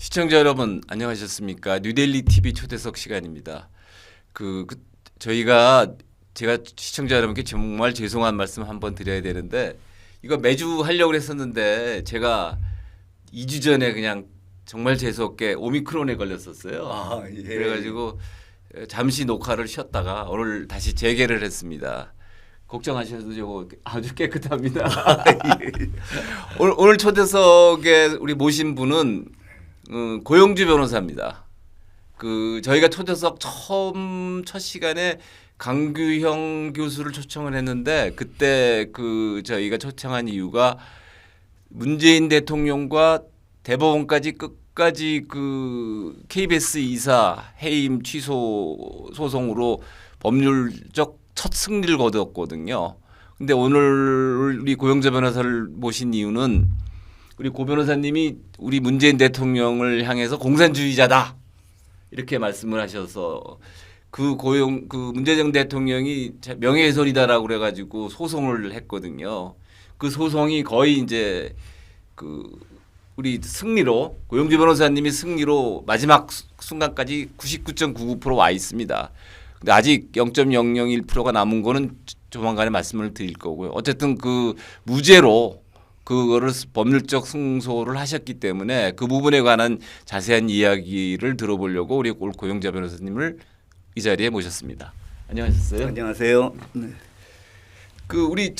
시청자 여러분 안녕하셨습니까? 뉴델리 TV 초대석 시간입니다. 저희가 제가 시청자 여러분께 정말 죄송한 말씀 한번 드려야 되는데 이거 매주 하려고 했었는데 제가 2주 전에 그냥 정말 재수없게 오미크론에 걸렸었어요. 아, 예. 그래가지고 잠시 녹화를 쉬었다가 오늘 다시 재개를 했습니다. 걱정하셔도 저거 아주 깨끗합니다. 오늘 초대석에 우리 모신 분은 고영주 변호사입니다. 저희가 초대석 첫 시간에 강규형 교수를 초청을 했는데 그때 저희가 초청한 이유가 문재인 대통령과 대법원까지 끝까지 KBS 이사 해임 취소 소송으로 법률적 첫 승리를 거뒀거든요. 근데 오늘 우리 고영주 변호사를 모신 이유는 우리 고 변호사님이 우리 문재인 대통령을 향해서 공산주의자다 이렇게 말씀을 하셔서 문재인 대통령이 명예훼손이다라고 그래가지고 소송을 했거든요. 그 소송이 거의 이제 우리 승리로 고영주 변호사님이 승리로 마지막 순간까지 99.99% 와 있습니다. 근데 아직 0.001%가 남은 거는 조만간에 말씀을 드릴 거고요. 어쨌든 무죄로 그거를 법률적 승소를 하셨기 때문에 그 부분에 관한 자세한 이야기를 들어보려고 우리 고영주 변호사님을 이 자리에 모셨습니다. 안녕하셨어요? 안녕하세요. 네. 우리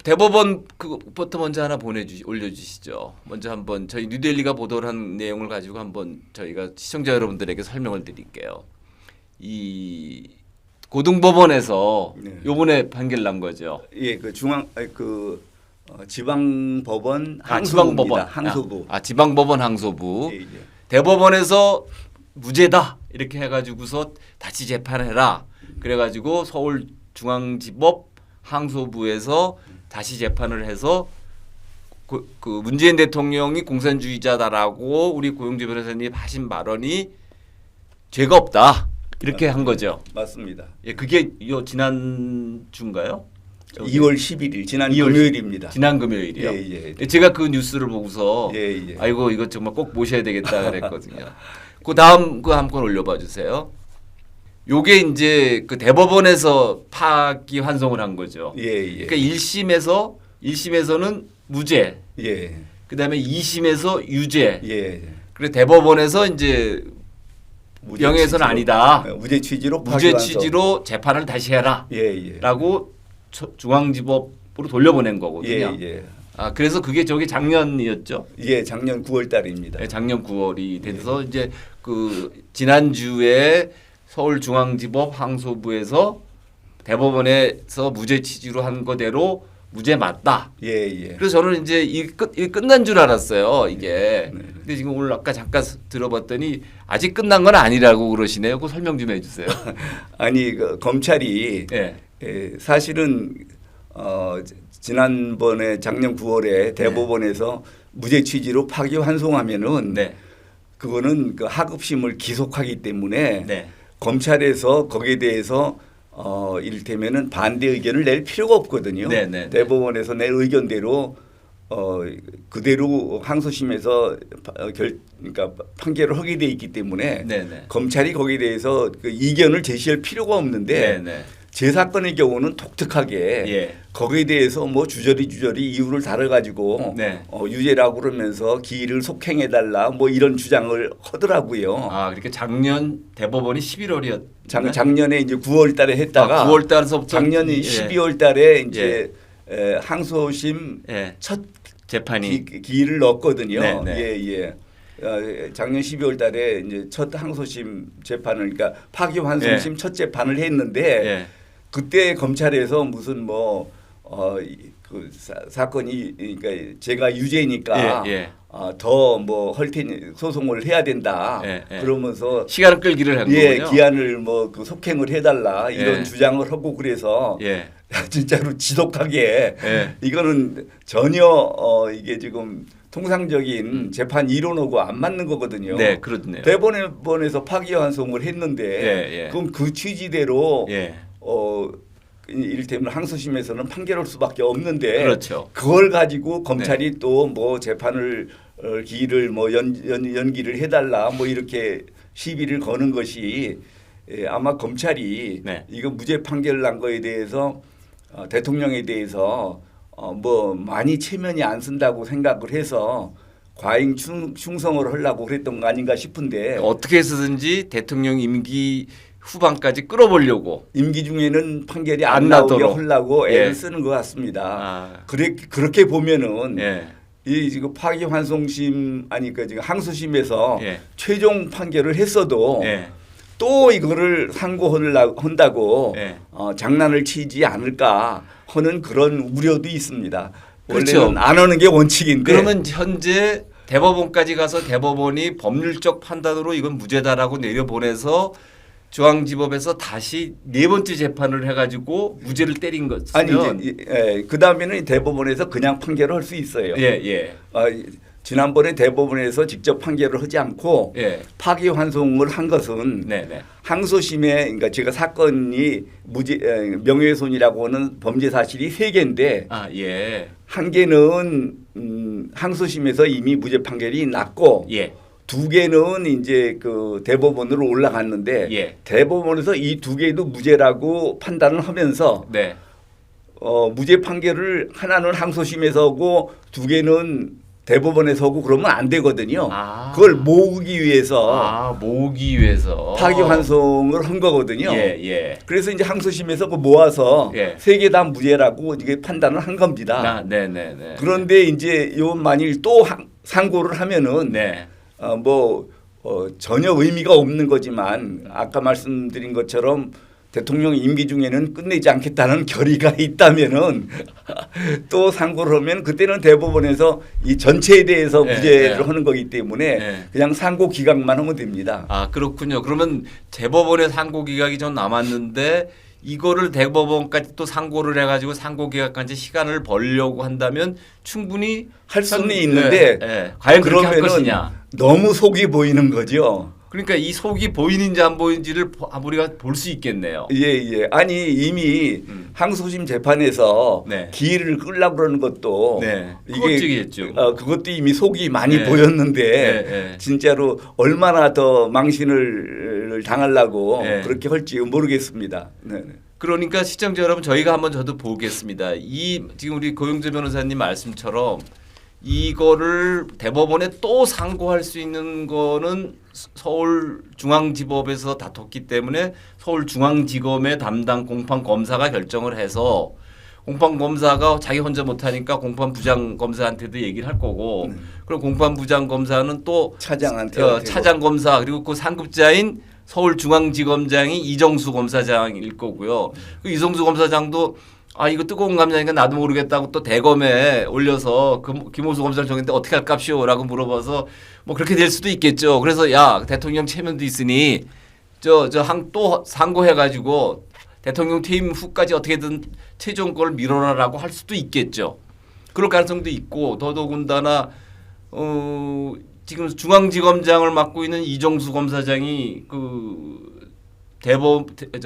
대법원 그부터 먼저 하나 올려주시죠. 먼저 한번 저희 뉴델리가 보도를 한 내용을 가지고 한번 저희가 시청자 여러분들에게 설명을 드릴게요. 이 고등법원에서 네. 요번에 판결 난 거죠. 예, 지방법원 항소부입니다. 지방법원 항소부. 지방법원 항소부. 예, 예. 대법원에서 무죄다 이렇게 해가지고서 다시 재판해라. 그래가지고 서울중앙지법 항소부에서 다시 재판을 해서 문재인 대통령이 공산주의자다라고 우리 고영주 변호사님이 하신 발언이 죄가 없다 이렇게 한 거죠. 맞습니다. 예, 그게 지난 주인가요? 2월 11일 지난 금요일입니다. 지난 금요일이요. 예, 예. 제가 그 뉴스를 보고서 예, 예. 아이고 이거 정말 꼭 모셔야 되겠다 그랬거든요. 그 다음 한번 올려봐 주세요. 요게 이제 대법원에서 파기 환송을 한 거죠. 예, 예. 그러니까 1심에서는 무죄. 예. 그다음에 2심에서 유죄. 예. 그리고 대법원에서 이제 명예훼손 아니다. 무죄 취지로 재판을 다시 해라. 예, 예. 라고 중앙지법으로 돌려보낸 거거든요. 예, 예. 그래서 그게 작년이었죠. 예, 작년 9월 달입니다. 네, 작년 9월이 돼서 이제 지난주에 서울중앙지법 항소부에서 대법원에서 무죄 취지로 한 거대로 무죄 맞다. 예, 예. 그래서 저는 이제 이게 끝난 줄 알았어요. 이게. 네. 근데 지금 오늘 아까 잠깐 들어봤더니 아직 끝난 건 아니라고 그러시네요. 그 설명 좀 해주세요. 아니 검찰이 네. 사실은 지난번에 작년 9월에 대법원에서 무죄 취지로 파기환송하면은 네. 그거는 하급심을 기속하기 때문에 네. 검찰에서 거기에 대해서 이를테면은 반대 의견을 낼 필요가 없거든요. 네, 네, 대법원에서 낼 의견대로 그대로 항소심에서 그러니까 판결을 하게 돼 있기 때문에 네, 네. 검찰이 거기에 대해서 이견을 제시할 필요가 없는데 네, 네. 제 사건의 경우는 독특하게 예. 거기에 대해서 주저리 이유를 달아가지고 네. 유죄라고 그러면서 기일을 속행해달라 이런 주장을 하더라고요. 그러니까 작년 대법원이 11월이었. 작년에 이제 9월달에 했다가 9월달서부터 작년 예. 12월달에 이제 항소심 예. 첫 재판이 기일을 넣었거든요. 네, 네. 예. 작년 12월달에 이제 첫 항소심 재판을 그러니까 파기환송심 예. 첫 재판을 했는데. 예. 그때 검찰에서 무슨 사건이 그러니까 제가 유죄니까 예. 더 할 테니 소송을 해야 된다. 예. 그러면서 시간을 끌기를 한 거군요. 기한을 속행을 해달라 이런 예. 주장을 하고 그래서 예. 진짜로 지독하게 예. 이거는 전혀 이게 지금 통상적인 재판 이론하고 안 맞는 거거든요. 네, 그렇네요. 대법원에서 파기환송을 했는데 그럼 그 취지대로 이를테면 항소심에서는 판결할 수밖에 없는데 그렇죠. 그걸 가지고 검찰이 또 재판을 기일을 뭐 연기를 해달라 뭐 이렇게 시비를 거는 것이 아마 검찰이 네. 이거 무죄 판결 난 거에 대해서 대통령에 대해서 뭐 많이 체면이 안 쓴다고 생각을 해서 과잉 충성을 하려고 그랬던 거 아닌가 싶은데 어떻게 해서든지 대통령 임기 후반까지 끌어보려고 임기 중에는 판결이 안 안 나오게 나도록. 하려고 애를 예. 쓰는 것 같습니다. 아. 그렇게 보면은 예. 이 지금 파기환송심 아니까 지금 항소심에서 예. 최종 판결을 했어도 예. 또 이거를 상고한다고 예. 장난을 치지 않을까 하는 그런 우려도 있습니다. 그렇죠. 원래는 안 하는 게 원칙인데 그러면 현재 대법원까지 가서 대법원이 법률적 판단으로 이건 무죄다라고 내려보내서 중앙지법에서 다시 네 번째 재판을 해가지고 무죄를 때린 것이면 아니 이제 그 다음에는 대법원에서 그냥 판결을 할 수 있어요. 예. 지난번에 대법원에서 직접 판결을 하지 않고 예. 파기환송을 한 것은 네네. 항소심에 그러니까 제가 사건이 명예훼손이라고 하는 범죄 사실이 3개인데 아 예. 한 개는 항소심에서 이미 무죄 판결이 났고 예. 2개는 이제 그 대법원으로 올라갔는데 예. 대법원에서 이 2개도 무죄라고 판단을 하면서 네. 무죄 판결을 하나는 항소심에서 하고 2개는 대법원에서 하고 그러면 안 되거든요. 아. 그걸 모으기 위해서 모으기 위해서 파기환송을 한 거거든요. 예. 그래서 이제 항소심에서 그 모아서 예. 3개 다 무죄라고 이게 판단을 한 겁니다. 네네네. 그런데 이제 요 만일 또 상고를 하면은 네. 전혀 의미가 없는 거지만 아까 말씀드린 것처럼 대통령 임기 중에는 끝내지 않겠다는 결의가 있다면은 또 상고를 하면 그때는 대법원에서 이 전체에 대해서 무죄를 하는 거기 때문에 그냥 상고 기각만 하면 됩니다. 아 그렇군요. 그러면 대법원의 상고 기각이 좀 남았는데 이거를 대법원까지 또 상고를 해가지고 상고 기각까지 시간을 벌려고 한다면 충분히 할 수는 있는데 과연 그렇게 할 그러면은 것이냐. 너무 속이 보이는 거죠. 그러니까 이 속이 보이는지 안 보이는지를 우리가 볼 수 있겠네요. 예. 아니 이미 항소심 재판에서 네. 기일을 끌려고 그러는 것도 그것이겠죠. 그것도 이미 속이 많이 보였는데 진짜로 얼마나 더 망신을 당하려고 그렇게 할지 모르겠습니다. 네. 그러니까 시청자 여러분 저희가 한번 저도 보겠습니다. 이 지금 우리 고영재 변호사님 말씀처럼 이거를 대법원에 또 상고할 수 있는 거는 서울중앙지법에서 다퉜기 때문에 서울중앙지검의 담당 공판검사가 결정을 해서 공판검사가 자기 혼자 못하니까 공판부장검사한테도 얘기를 할 거고 그리고 공판부장검사는 또 차장한테 차장검사 그리고 그 상급자인 서울중앙지검장이 이정수 검사장일 거고요. 그 이정수 검사장도 이거 뜨거운 감자니까 나도 모르겠다고 또 대검에 올려서 김호수 검사를 정했는데 어떻게 할깝시오라고 물어봐서 뭐 그렇게 될 수도 있겠죠. 그래서 야 대통령 체면도 있으니 또 상고해가지고 대통령 퇴임 후까지 어떻게든 최종 걸 밀어라라고 할 수도 있겠죠. 그럴 가능성도 있고 더더군다나 지금 중앙지검장을 맡고 있는 이정수 검사장이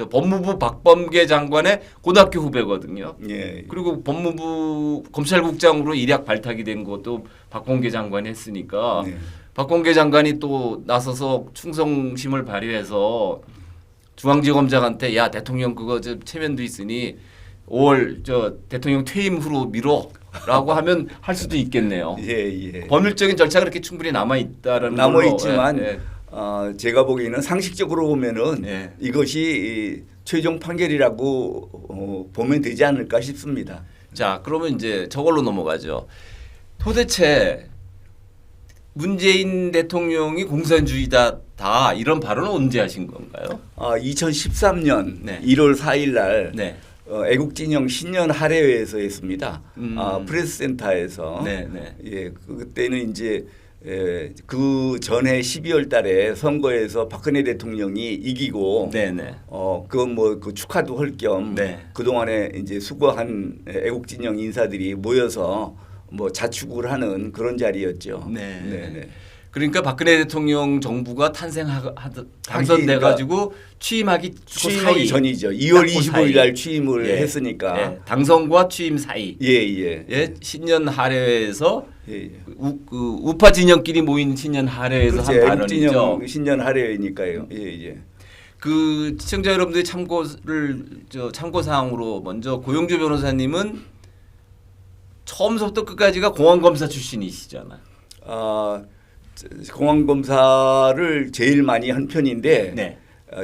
법무부 박범계 장관의 고등학교 후배거든요. 예. 그리고 법무부 검찰국장으로 일약 발탁이 된 것도 박범계 장관이 했으니까 박범계 장관이 또 나서서 충성심을 발휘해서 중앙지검장한테 야 대통령 그거 체면도 있으니 5월 대통령 퇴임 후로 미뤄라고 하면 할 수도 있겠네요. 예. 법률적인 절차가 그렇게 충분히 남아 있다라는 남아 있지만 제가 보기에는 상식적으로 보면은 이것이 최종 판결이라고 보면 되지 않을까 싶습니다. 자, 그러면 이제 저걸로 넘어가죠. 도대체 문재인 대통령이 공산주의다 이런 발언은 언제 하신 건가요? 2013년 1월 4일 날 애국진영 신년 할애회에서 했습니다. 프레스센터에서. 예, 그때는 이제 그 전에 12월 달에 선거에서 박근혜 대통령이 이기고 그건 뭐 그 축하도 할 겸 그동안에 이제 수고한 애국진영 인사들이 모여서 뭐 자축을 하는 그런 자리였죠. 그러니까 박근혜 대통령 정부가 당선돼 가지고 취임하기 취임하기 전이죠. 2월 딱 그 25일 날 사이. 취임을 예. 했으니까. 예. 당선과 취임 사이. 예. 예. 신년 할애에서 예. 그 우파 진영끼리 모인 신년 할애에서 한 발언이죠. 애국진영 신년 할애니까요. 예. 그 시청자 여러분들이 참고 사항으로 먼저 고용주 변호사님은 처음부터 끝까지가 공안검사 출신이시잖아요. 공안 검사를 제일 많이 한 편인데 네.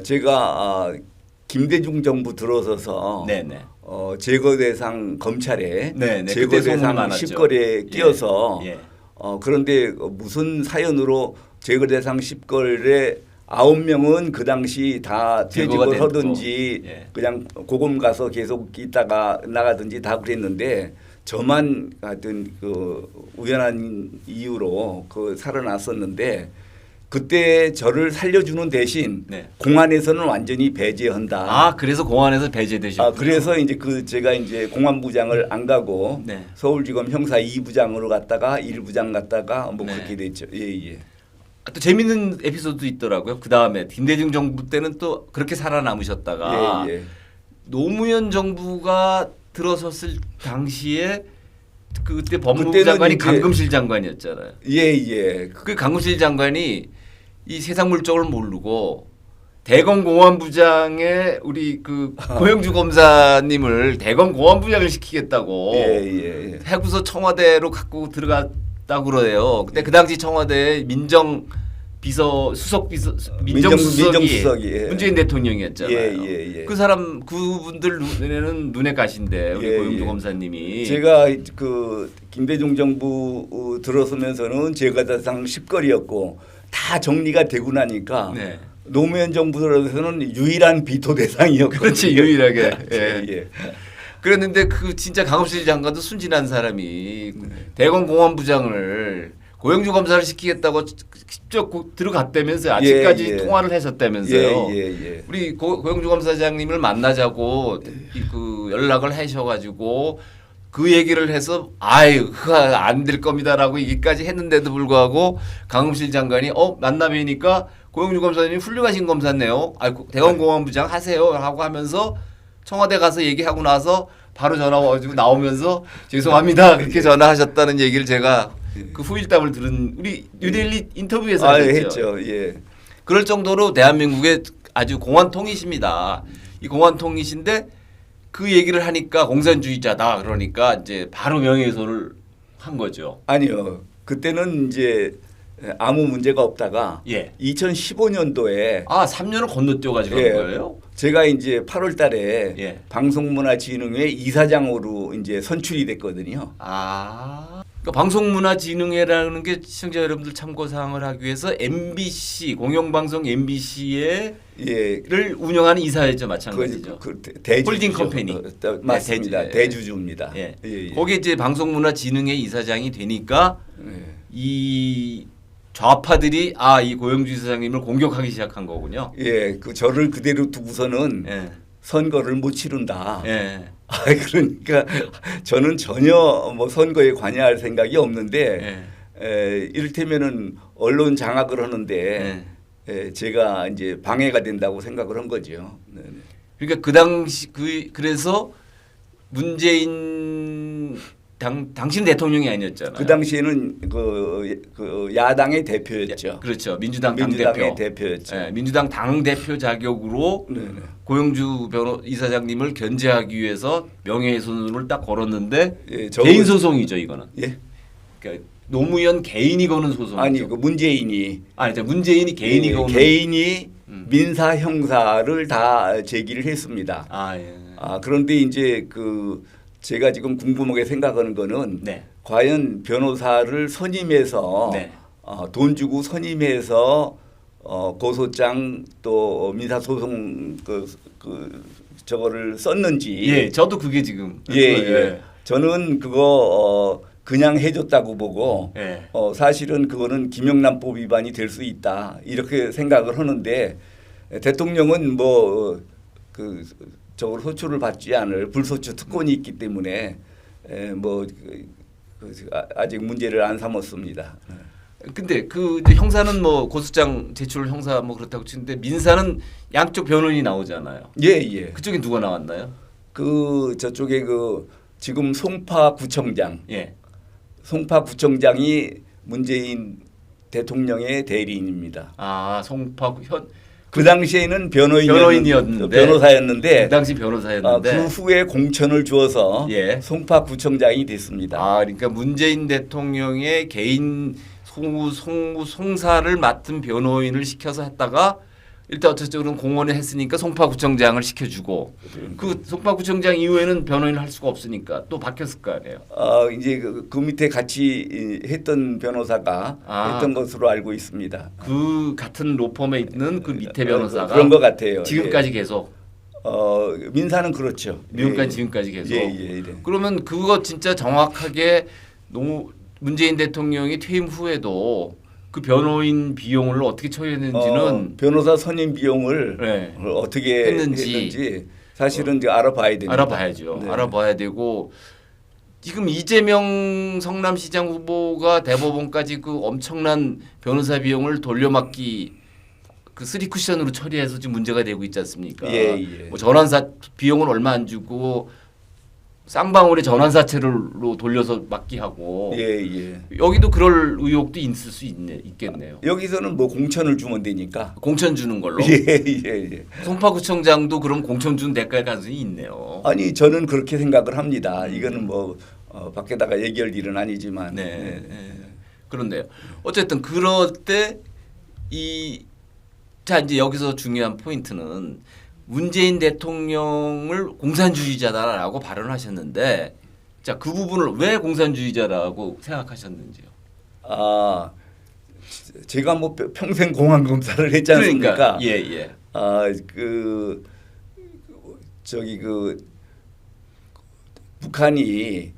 제가 김대중 정부 들어서서 네네. 제거 대상 검찰에 네네. 제거 그때 소문이 대상 많았죠. 10걸에 끼어서 예. 그런데 무슨 사연으로 제거 대상 10걸에 9명은 그 당시 다 제거가 퇴직을 됐고. 하든지 예. 그냥 고검 가서 계속 있다가 나가든지 다 그랬는데 저만 하여튼 그 우연한 이유로 그 살아났었는데 그때 저를 살려주는 대신 네. 공안에서는 완전히 배제한다. 그래서 공안에서 배제되셨군요. 그래서 이제 제가 이제 공안부장을 안 가고 네. 서울지검 형사 2부장으로 갔다가 1부장 갔다가 뭐 네. 그렇게 됐죠. 예. 또 재밌는 에피소드도 있더라고요. 그 다음에 김대중 정부 때는 또 그렇게 살아남으셨다가 예. 노무현 정부가 들어섰을 당시에 그때 법무부 그때는 장관이 이제- 강금실 장관이었잖아요. 예. 그 강금실 장관이 이 세상 물정을 모르고 대검 공안부장에 우리 그 고영주 검사님을 대검 공안부장을 시키겠다고 예. 해구서 청와대로 갖고 들어갔다고 그래요. 근데 그 당시 청와대 민정수석이 민정수석이, 예. 문재인 대통령이었잖아요. 예. 그 사람 그분들 눈에는 눈에 가신데 우리 예, 고영주 예. 검사님이 제가 그 김대중 정부 들어서면서는 제가 대상 10걸이었고 다 정리가 되고 나니까 네. 노무현 정부 들어서는 유일한 비토 대상이었거든요. 그렇지 유일하게. 예. 예. 그랬는데 그 진짜 강업실 장관도 순진한 사람이 대검 공안부장을 고영주 검사를 시키겠다고 직접 들어갔다면서요. 아침까지 예. 통화를 하셨다면서요. 예. 우리 고영주 검사장님을 만나자고 그 연락을 하셔가지고 그 얘기를 해서 안 될 겁니다라고 얘기까지 했는데도 불구하고 강음실 장관이 만나 뵈니까 고영주 검사님이 훌륭하신 검사네요. 대검 공안부장 하세요 하고 하면서 청와대 가서 얘기하고 나서 바로 전화 와가지고 나오면서 죄송합니다 그렇게 전화하셨다는 얘기를 제가 그 후일담을 들은 우리 뉴델리 인터뷰에서 했죠. 예. 그럴 정도로 대한민국의 아주 공안통이십니다. 이 공안통이신데 그 얘기를 하니까 공산주의자다 그러니까 이제 바로 명예훼손을 한 거죠. 아니요. 그때는 이제 아무 문제가 없다가 예. 2015년도에 3년을 건너뛰어 가지고 예. 한 거예요? 제가 이제 8월 달에 예. 방송문화진흥회 이사장으로 이제 선출이 됐거든요. 그러니까 방송문화진흥회라는 게 시청자 여러분들 참고 사항을 하기 위해서 MBC 공영방송 MBC를 예. 운영하는 이사회죠, 마찬가지죠. 대주주죠. 홀딩 컴퍼니. 맞습니다. 네, 대주주입니다. 예. 예. 거기 이제 방송문화진흥회 이사장이 되니까 예. 이 좌파들이 이 고영주 이사장님을 공격하기 시작한 거군요. 예, 저를 그대로 두고서는 예. 선거를 못 치른다. 예. 그러니까 저는 전혀 뭐 선거에 관여할 생각이 없는데 이를테면은 언론 장악을 하는데 제가 이제 방해가 된다고 생각을 한 거죠. 네. 그러니까 그 당시 그래서 문재인 당신 대통령이 아니었잖아요. 그 당시에는 그 야당의 대표였죠. 그렇죠. 민주당의 대표였죠. 민주당 당 대표 자격으로 네네. 고영주 이사장님을 견제하기 위해서 명예훼손을 딱 걸었는데 예, 개인 소송이죠 이거는. 예? 그러니까 노무현 개인이 거는 소송이죠. 아니 그 문재인이 문재인이 개인이 거는 개인이 민사 형사를 다 제기를 했습니다. 예. 그런데 이제 제가 지금 궁금하게 생각하는 거는 네. 과연 변호사를 선임해서 네. 돈 주고 선임해서 고소장 또 민사소송 저거를 썼는지. 예, 저도 그게 지금. 예. 저는 그거 그냥 해줬다고 보고 예. 사실은 그거는 김영란법 위반이 될 수 있다 이렇게 생각을 하는데 대통령은 저걸 호출을 받지 않을 불소추 특권이 있기 때문에 아직 문제를 안 삼았습니다. 근데 그 이제 형사는 뭐 고소장 제출 형사 뭐 그렇다고 치는데 민사는 양쪽 변호인이 나오잖아요. 예, 예. 그쪽에 누가 나왔나요? 그 저쪽에 그 지금 송파구청장이 예. 문재인 대통령의 대리인입니다. 아 송파 현 그 당시에는 변호인이었는데 변호사였는데 그 당시 변호사였는데 그 후에 공천을 주어서 예. 송파구청장이 됐습니다. 아 그러니까 문재인 대통령의 개인 송사를 맡은 변호인을 시켜서 했다가 일단 어쨌든 공원에 했으니까 송파구청장을 시켜주고 그 송파구청장 이후에는 변호인을 할 수가 없으니까 또 바뀌었을 거 아니에요. 이제 그 밑에 같이 했던 변호사가 했던 것으로 알고 있습니다. 그 같은 로펌에 있는 그 밑에 변호사가 그런 것 같아요. 지금까지 계속 민사는 그렇죠. 지금까지 계속. 예. 그러면 그거 진짜 정확하게 문재인 대통령이 퇴임 후에도 그 변호인 비용을 어떻게 처리했는지는 변호사 선임 비용을 네. 어떻게 했는지 사실은 이제 알아봐야 됩니다. 알아봐야죠. 네. 알아봐야 되고 지금 이재명 성남시장 후보가 대법원까지 그 엄청난 변호사 비용을 돌려막기 그 3쿠션으로 처리해서 지금 문제가 되고 있지 않습니까? 예. 뭐 전환사 비용은 얼마 안 주고 쌍방울의 전환사채로 돌려서 막기하고 예. 여기도 그럴 의혹도 있을 수 있겠네요. 여기서는 뭐 공천을 주면 되니까. 공천 주는 걸로. 예. 송파구청장도 그럼 공천 주는 대가의 가능성이 있네요. 아니 저는 그렇게 생각을 합니다. 이거는 뭐 밖에다가 얘기할 일은 아니지만. 네. 그런데요. 어쨌든 그럴 때 자 이제 여기서 중요한 포인트는 문재인 대통령을 공산주의자다라고 발언하셨는데 자 그 부분을 왜 공산주의자라고 생각하셨는지요? 제가 뭐 평생 공안 검사를 했지 않습니까? 그러니까 예. 북한이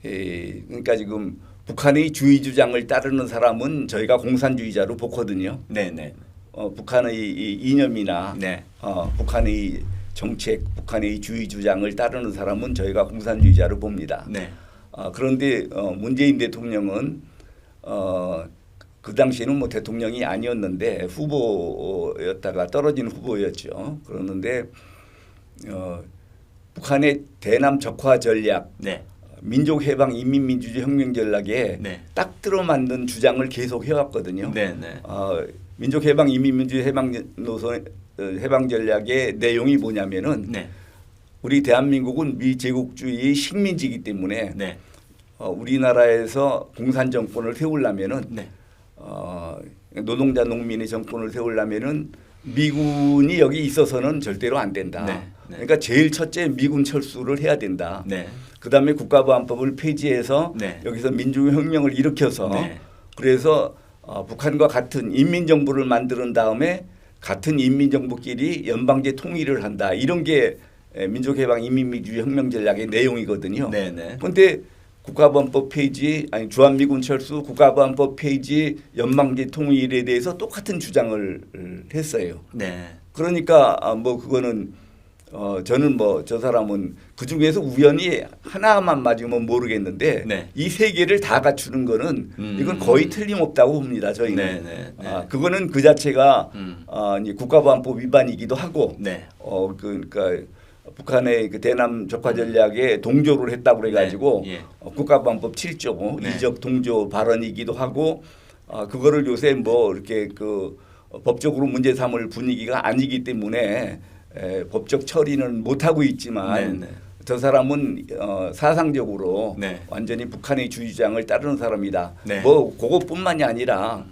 그러니까 지금 북한의 주의 주장을 따르는 사람은 저희가 공산주의자로 보거든요. 네. 북한의 이 이념이나 네. 북한의 정책, 북한의 주의 주장을 따르는 사람은 저희가 공산주의자로 봅니다. 네. 그런데 문재인 대통령은 그 당시에는 뭐 대통령이 아니었는데 후보였다가 떨어진 후보였죠. 그러는데 북한의 대남 적화 전략, 네. 민족해방 인민민주주의 혁명 전략에 네. 딱 들어맞는 주장을 계속 해왔거든요. 네. 민족해방 인민민주주의 해방 전략의 내용이 뭐냐면은 네. 우리 대한민국은 미제국주의 식민지이기 때문에 네. 우리나라에서 공산 정권을 세우려면은 네. 노동자 농민의 정권을 세우려면은 미군이 여기 있어서는 절대로 안 된다. 네. 그러니까 제일 첫째 미군 철수를 해야 된다. 네. 그다음에 국가보안법을 폐지해서 네. 여기서 민주혁명을 일으켜서 네. 그래서 북한과 같은 인민정부를 만드는 다음에 같은 인민정부끼리 연방제 통일을 한다. 이런 게 민족해방 인민민주주의 혁명 전략의 내용이거든요. 네. 그런데 국가보안법 폐지, 주한미군 철수, 국가보안법 폐지, 연방제 통일에 대해서 똑같은 주장을 했어요. 네. 그러니까 뭐 그거는 저는 뭐 저 사람은 그 중에서 우연히 하나만 맞으면 모르겠는데 네. 이 세 개를 다 갖추는 거는 이건 거의 틀림없다고 봅니다. 저희는 네. 그거는 그 자체가 이제 국가보안법 위반이기도 하고 네. 그러니까 북한의 그 대남 적화 전략에 동조를 했다고 그래가지고 네. 예. 국가보안법 7조 네. 이적 동조 발언이기도 하고 그거를 요새 뭐 이렇게 그 법적으로 문제 삼을 분위기가 아니기 때문에 법적 처리는 못 하고 있지만 네. 저 사람은 사상적으로 네. 완전히 북한의 주의장을 따르는 사람이다. 네. 뭐 그것뿐만이 아니라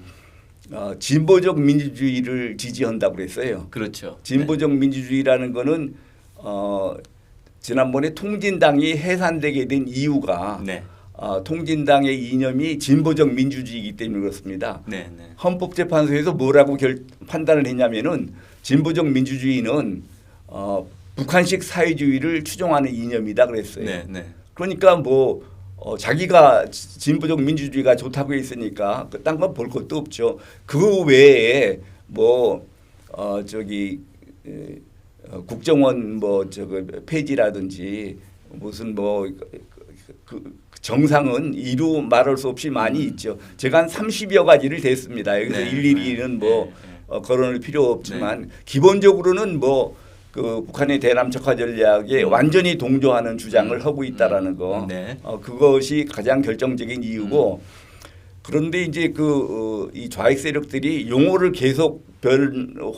진보적 민주주의를 지지한다고 그랬어요. 그렇죠. 진보적 민주주의라는 거는 지난번에 통진당이 해산되게 된 이유가 네. 통진당의 이념이 진보적 민주주의이기 때문에 그렇습니다. 네. 헌법재판소에서 뭐라고 판단을 했냐면은 진보적 민주주의는 북한식 사회주의를 추종하는 이념이다 그랬어요. 네. 그러니까 뭐 자기가 진보적 민주주의가 좋다고 했으니까 딴 건 볼 것도 없죠. 그 외에 뭐 국정원 뭐 폐지라든지 무슨 뭐 그 정상은 이루 말할 수 없이 많이 있죠. 제가 한 30여 가지를 댔습니다. 여기서 네. 일일이는 뭐 네. 거론할 필요 없지만 기본적으로는 뭐 그 북한의 대남적화 전략에 완전히 동조하는 주장을 하고 있다라는 거. 네. 그것이 가장 결정적인 이유고. 그런데 이제 이 좌익 세력들이 용어를 계속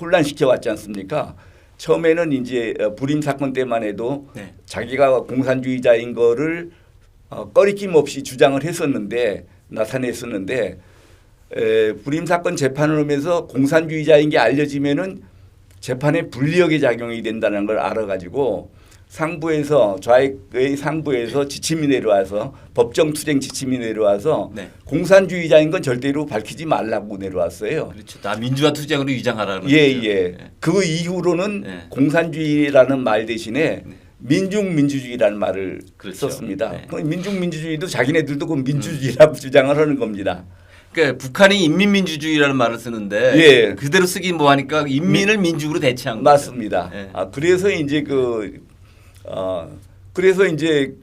혼란시켜 왔지 않습니까? 처음에는 이제 불임 사건 때만 해도 네. 자기가 공산주의자인 거를 꺼리낌 없이 주장을 했었는데 나타냈었는데 불임 사건 재판을 하면서 공산주의자인 게 알려지면은 재판에 불리하게 작용이 된다는 걸 알아가지고 상부에서 좌익의 상부에서 지침이 내려와서 법정 투쟁 지침이 내려와서 네. 공산주의자인 건 절대로 밝히지 말라고 내려왔어요. 그렇죠. 다 민주화 투쟁으로 위장하라는 예, 거죠. 예. 그 이후로는 네. 공산주의라는 말 대신에 민중민주주의라는 말을 그렇죠. 썼습니다. 네. 그 민중민주주의도 자기네들도 그 민주주의라고 주장을 하는 겁니다. 그러니까 북한이 인민민주주의라는 말을 쓰는데 예. 그대로 쓰기 뭐하니까 인민을 민중으로 대체한 거죠. 맞습니다. 예. 그래서 이제 그래서 이제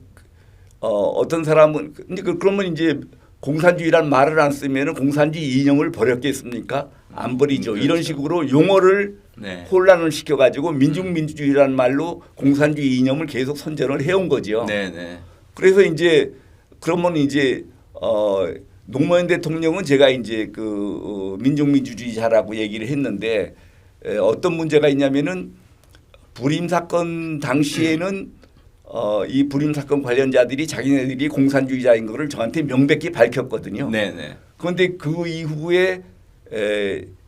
어떤 사람은 그러면 이제 공산주의란 말을 안 쓰면은 공산주의 이념을 버렸겠습니까? 안 버리죠. 그렇죠. 이런 식으로 용어를 네. 혼란을 시켜가지고 민중민주주의라는 말로 공산주의 이념을 계속 선전을 해온 거죠. 네, 네. 그래서 이제 그러면 이제 노무현 대통령은 제가 이제 민중민주주의자라고 얘기를 했는데 어떤 문제가 있냐면은 불임 사건 당시에는 이 불임 사건 관련자들이 자기네들이 공산주의자인 것을 저한테 명백히 밝혔거든요. 네, 네. 그런데 그 이후에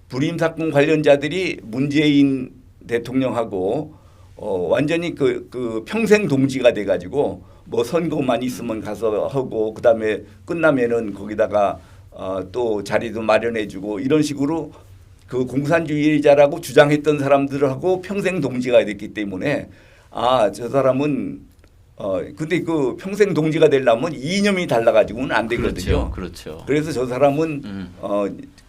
불임 사건 관련자들이 문재인 대통령하고 완전히 그 평생 동지가 돼가지고 뭐 선거만 있으면 가서 하고 그다음에 끝나면은 거기다가 또 자리도 마련해주고 이런 식으로 그 공산주의자라고 주장했던 사람들하고 평생 동지가 됐기 때문에 저 사람은 근데 그 평생 동지가 되려면 이념이 달라가지고는 안 되거든요. 그렇죠. 그래서 저 사람은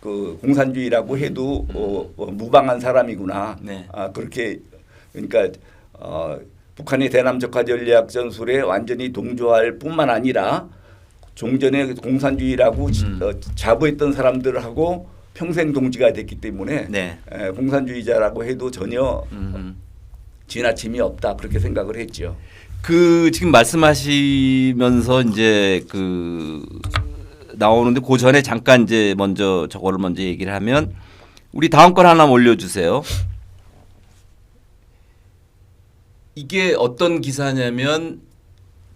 그 공산주의라고 해도 무방한 사람이구나. 네. 그렇게 그러니까 북한의 대남적화 전략 전술에 완전히 동조할 뿐만 아니라 종전에 공산주의라고 자부했던 사람들하고 평생 동지가 됐기 때문에 네. 공산주의자라고 해도 전혀 지나침이 없다 그렇게 생각을 했죠. 그 지금 말씀하시면서 이제 나오는데 그 전에 잠깐 이제 먼저 저거를 먼저 얘기를 하면 우리 다음 걸 하나 올려주세요. 이게 어떤 기사냐면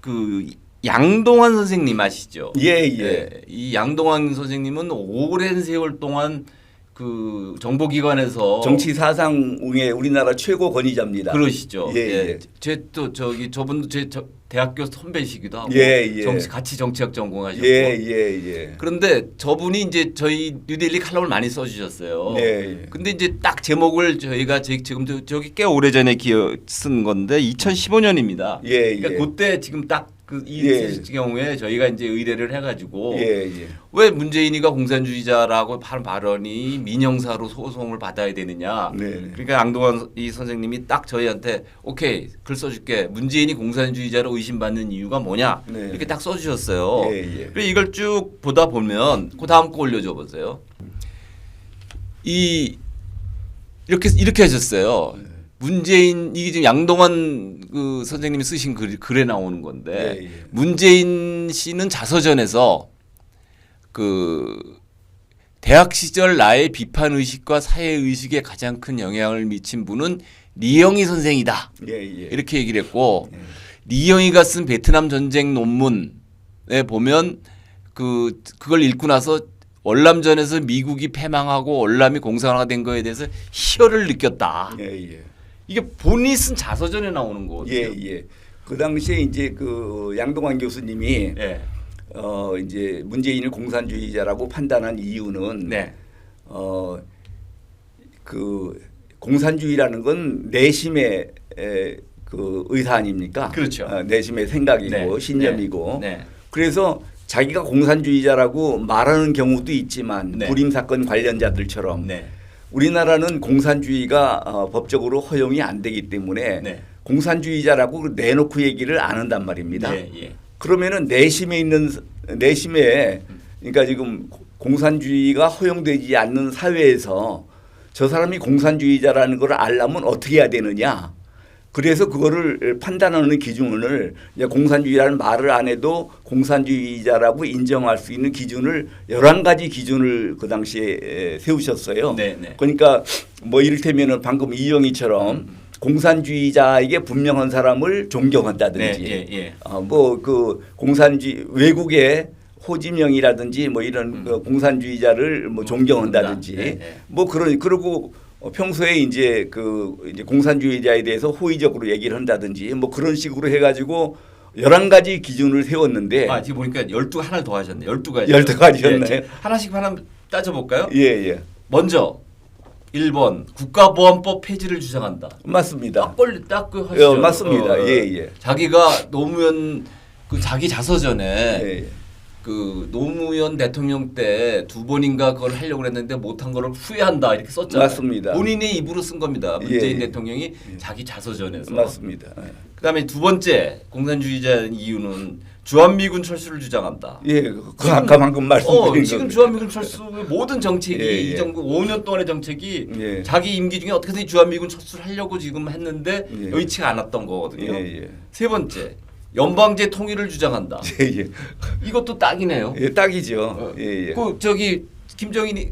그 양동환 선생님 아시죠? 예. 네, 이 양동환 선생님은 오랜 세월 동안 그 정보기관에서 정치 사상의 우리나라 최고 권위자입니다. 그러시죠. 예. 제 또 저분도 제 대학교 선배시기도 하고 예. 같이 정치학 전공하셨고. 예. 그런데 저분이 이제 저희 뉴델리 칼럼을 많이 써주셨어요. 예. 근데 이제 딱 제목을 저희가 지금도 저기 꽤 오래 전에 쓴 건데 2015년입니다. 예. 그러니까 그때 지금 딱 이 경우에 저희가 이제 의뢰를 해가지고 왜 문재인이가 공산주의자라고 한 발언이 민형사로 소송을 받아야 되느냐. 네. 그러니까 양동환 이 선생님이 딱 저희한테 오케이 글 써줄게. 문재인이 공산주의자로 의심받는 이유가 뭐냐. 네. 이렇게 딱 써주셨어요. 예. 그래서 이걸 쭉 보다 보면 그 다음 거 올려줘 보세요. 이렇게 하셨어요. 문재인 이게 지금 양동환 그 선생님이 쓰신 글에 나오는 건데 예. 문재인 씨는 자서전에서 그 대학 시절 나의 비판 의식과 사회 의식에 가장 큰 영향을 미친 분은 리영희 선생이다. 예. 이렇게 얘기를 했고 리영희가 쓴 베트남 전쟁 논문에 보면 그걸 읽고 나서 월남전에서 미국이 패망하고 월남이 공산화된 거에 대해서 희열을 느꼈다. 예. 이게 본인이 쓴 자서전에 나오는 거거든요. 예. 그 당시에 이제 그 양동환 교수님이 예. 이제 문재인을 공산주의자라고 판단한 이유는 네. 그 공산주의라는 건 내심의 그 의사 아닙니까? 그렇죠. 내심의 생각이고 네. 신념이고. 네. 그래서 자기가 공산주의자라고 말하는 경우도 있지만 네. 불임 사건 관련자들처럼 네. 우리나라는 공산주의가 법적으로 허용이 안 되기 때문에 네. 공산주의자라고 내놓고 얘기를 안 한단 말입니다. 예. 그러면은 내심에 그러니까 지금 공산주의가 허용되지 않는 사회에서 저 사람이 공산주의자라는 걸 알려면 어떻게 해야 되느냐. 그래서 그거를 판단하는 기준을 이제 공산주의라는 말을 안 해도 공산주의자라고 인정할 수 있는 기준을 11가지 기준을 그 당시에 세우셨어요. 네네. 그러니까 뭐 이를테면은 방금 이영희처럼 공산주의자에게 분명한 사람을 존경한다든지 네, 예, 예. 뭐 그 공산주의 외국의 호지명이라든지 뭐 이런 그 공산주의자를 뭐 존경한다든지 네, 네. 뭐 그러고 평소에 이제 이제 공산주의자에 대해서 호의적으로 얘기를 한다든지 뭐 그런 식으로 해가지고 11가지 기준을 세웠는데 지금 보니까 12 하나 더 하셨네. 12가지. 12가지였나요? 하나씩 하나 따져볼까요? 예. 먼저 1번 국가보안법 폐지를 주장한다. 맞습니다. 딱그 하시죠. 맞습니다. 예. 자기가 노무현 그 자기 자서전에 예. 그 노무현 대통령 때 2번인가 그걸 하려고 했는데 못한 거를 후회한다 이렇게 썼잖아요. 맞습니다. 본인의 입으로 쓴 겁니다. 문재인 예. 대통령이 자기 자서전에서. 맞습니다. 그다음에 두 번째 공산주의자 이유는 주한미군 철수를 주장한다. 예, 그 아까 방금 말씀드린 지금 겁니다. 주한미군 철수의 모든 정책이 예. 이 정부 5년 동안의 정책이 예. 자기 임기 중에 어떻게든 주한미군 철수를 하려고 지금 했는데 예. 여의치가 않았던 거거든요. 예. 세 번째 연방제 통일을 주장한다. 예. 이것도 딱이네요. 예, 딱이죠. 예. 그 저기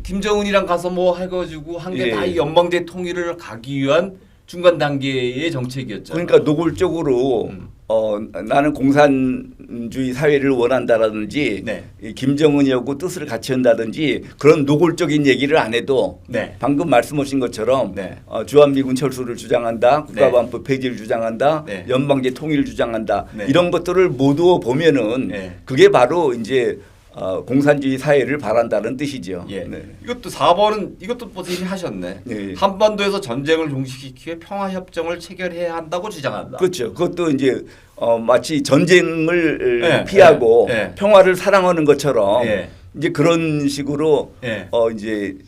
김정은이랑 가서 뭐 해가지고 한 게 다 예. 연방제 통일을 가기 위한 중간 단계의 정책이었잖아요. 그러니까 노골적으로 나는 공산주의 사회를 원한다라든지 네. 이 김정은이하고 뜻을 같이 한다든지 그런 노골적인 얘기를 안 해도 네. 방금 말씀하신 것처럼 네. 주한미군 철수를 주장한다, 국가보안법 폐지를 주장한다, 네. 연방제 통일을 주장한다 네. 이런 것들을 모두 보면은 네. 그게 바로 이제 공산주의 사회를 바란다는 뜻이죠. 예. 네. 이것도 4번은 이것도 벌써 이미 하셨네. 예. 한반도에서 전쟁을 종식시키고 평화 협정을 체결해야 한다고 주장한다. 그렇죠. 그것도 이제 마치 전쟁을 예, 피하고 예. 평화를 사랑하는 것처럼 예. 이제 그런 식으로 예. 이제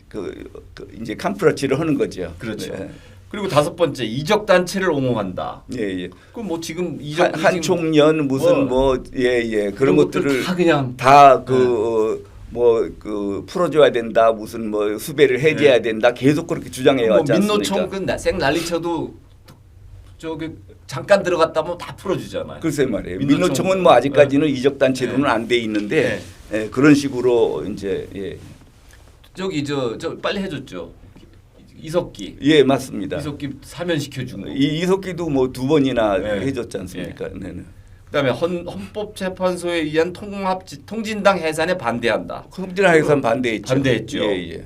이제 캄프라치를 하는 거죠. 그렇죠. 네. 그리고 5번째 이적 단체를 옹호한다. 예. 그럼 뭐 지금 이적 한총련 무슨 그런 것들을 다 그냥 다 풀어줘야 된다. 무슨 뭐 수배를 해제해야 된다. 계속 그렇게 주장해 왔지 않습니까? 민노총 생 난리쳐도 저기 잠깐 들어갔다면 다 풀어주잖아요. 글쎄 말이에요. 민노총. 민노총은 뭐 아직까지는 이적 단체로는 안 돼 있는데 그런 식으로 이제 저기 저 빨리 해줬죠. 이석기. 예, 맞습니다. 이석기 사면시켜 준 거. 이석기도 뭐 2번이나 네. 해줬지 않습니까? 네. 그다음에 헌법재판소에 의한 통진당 해산에 반대한다. 흠진아 해산 반대했죠. 반대했죠. 예.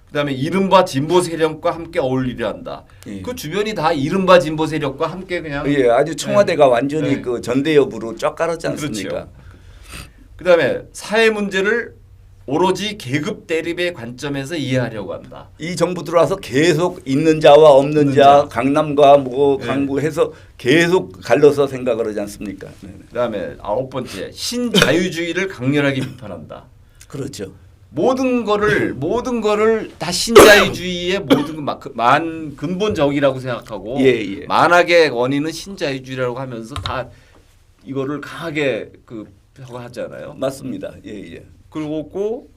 그다음에 이른바 진보 세력과 함께 어울리려 한다. 예. 그 주변이 다 이른바 진보 세력과 함께 그냥. 예, 아주 청와대가 완전히 네. 그 전대협으로 쫙 깔았지 않습니까? 그렇죠. 그다음에 사회 문제를 오로지 계급 대립의 관점에서 이해하려고 한다. 이 정부 들어와서 계속 있는 자와 없는 자, 강남과 뭐 네. 강구해서 계속 갈라서 생각을 하지 않습니까? 네. 그다음에 9번째 신자유주의를 강렬하게 비판한다. 그렇죠. 모든 거를 다 신자유주의의 만 근본적이라고 생각하고 예. 만악의 원인은 신자유주의라고 하면서 다 이거를 강하게 하잖아요. 맞습니다. 예. 그리고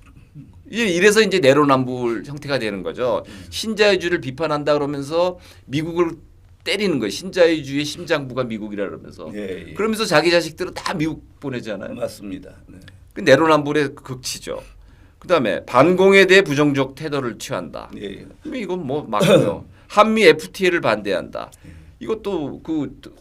이래서 이제 내로남불 형태가 되는 거죠. 신자유주의를 비판한다 그러면서 미국을 때리는 거예요. 신자유주의의 심장부가 미국이라 그러면서. 예. 그러면서 자기 자식들은 다 미국 보내잖아요. 맞습니다. 네. 그 내로남불의 극치죠. 그다음에 반공에 대해 부정적 태도를 취한다. 예. 이건 뭐 맞고요. 한미 FTA를 반대한다. 이것도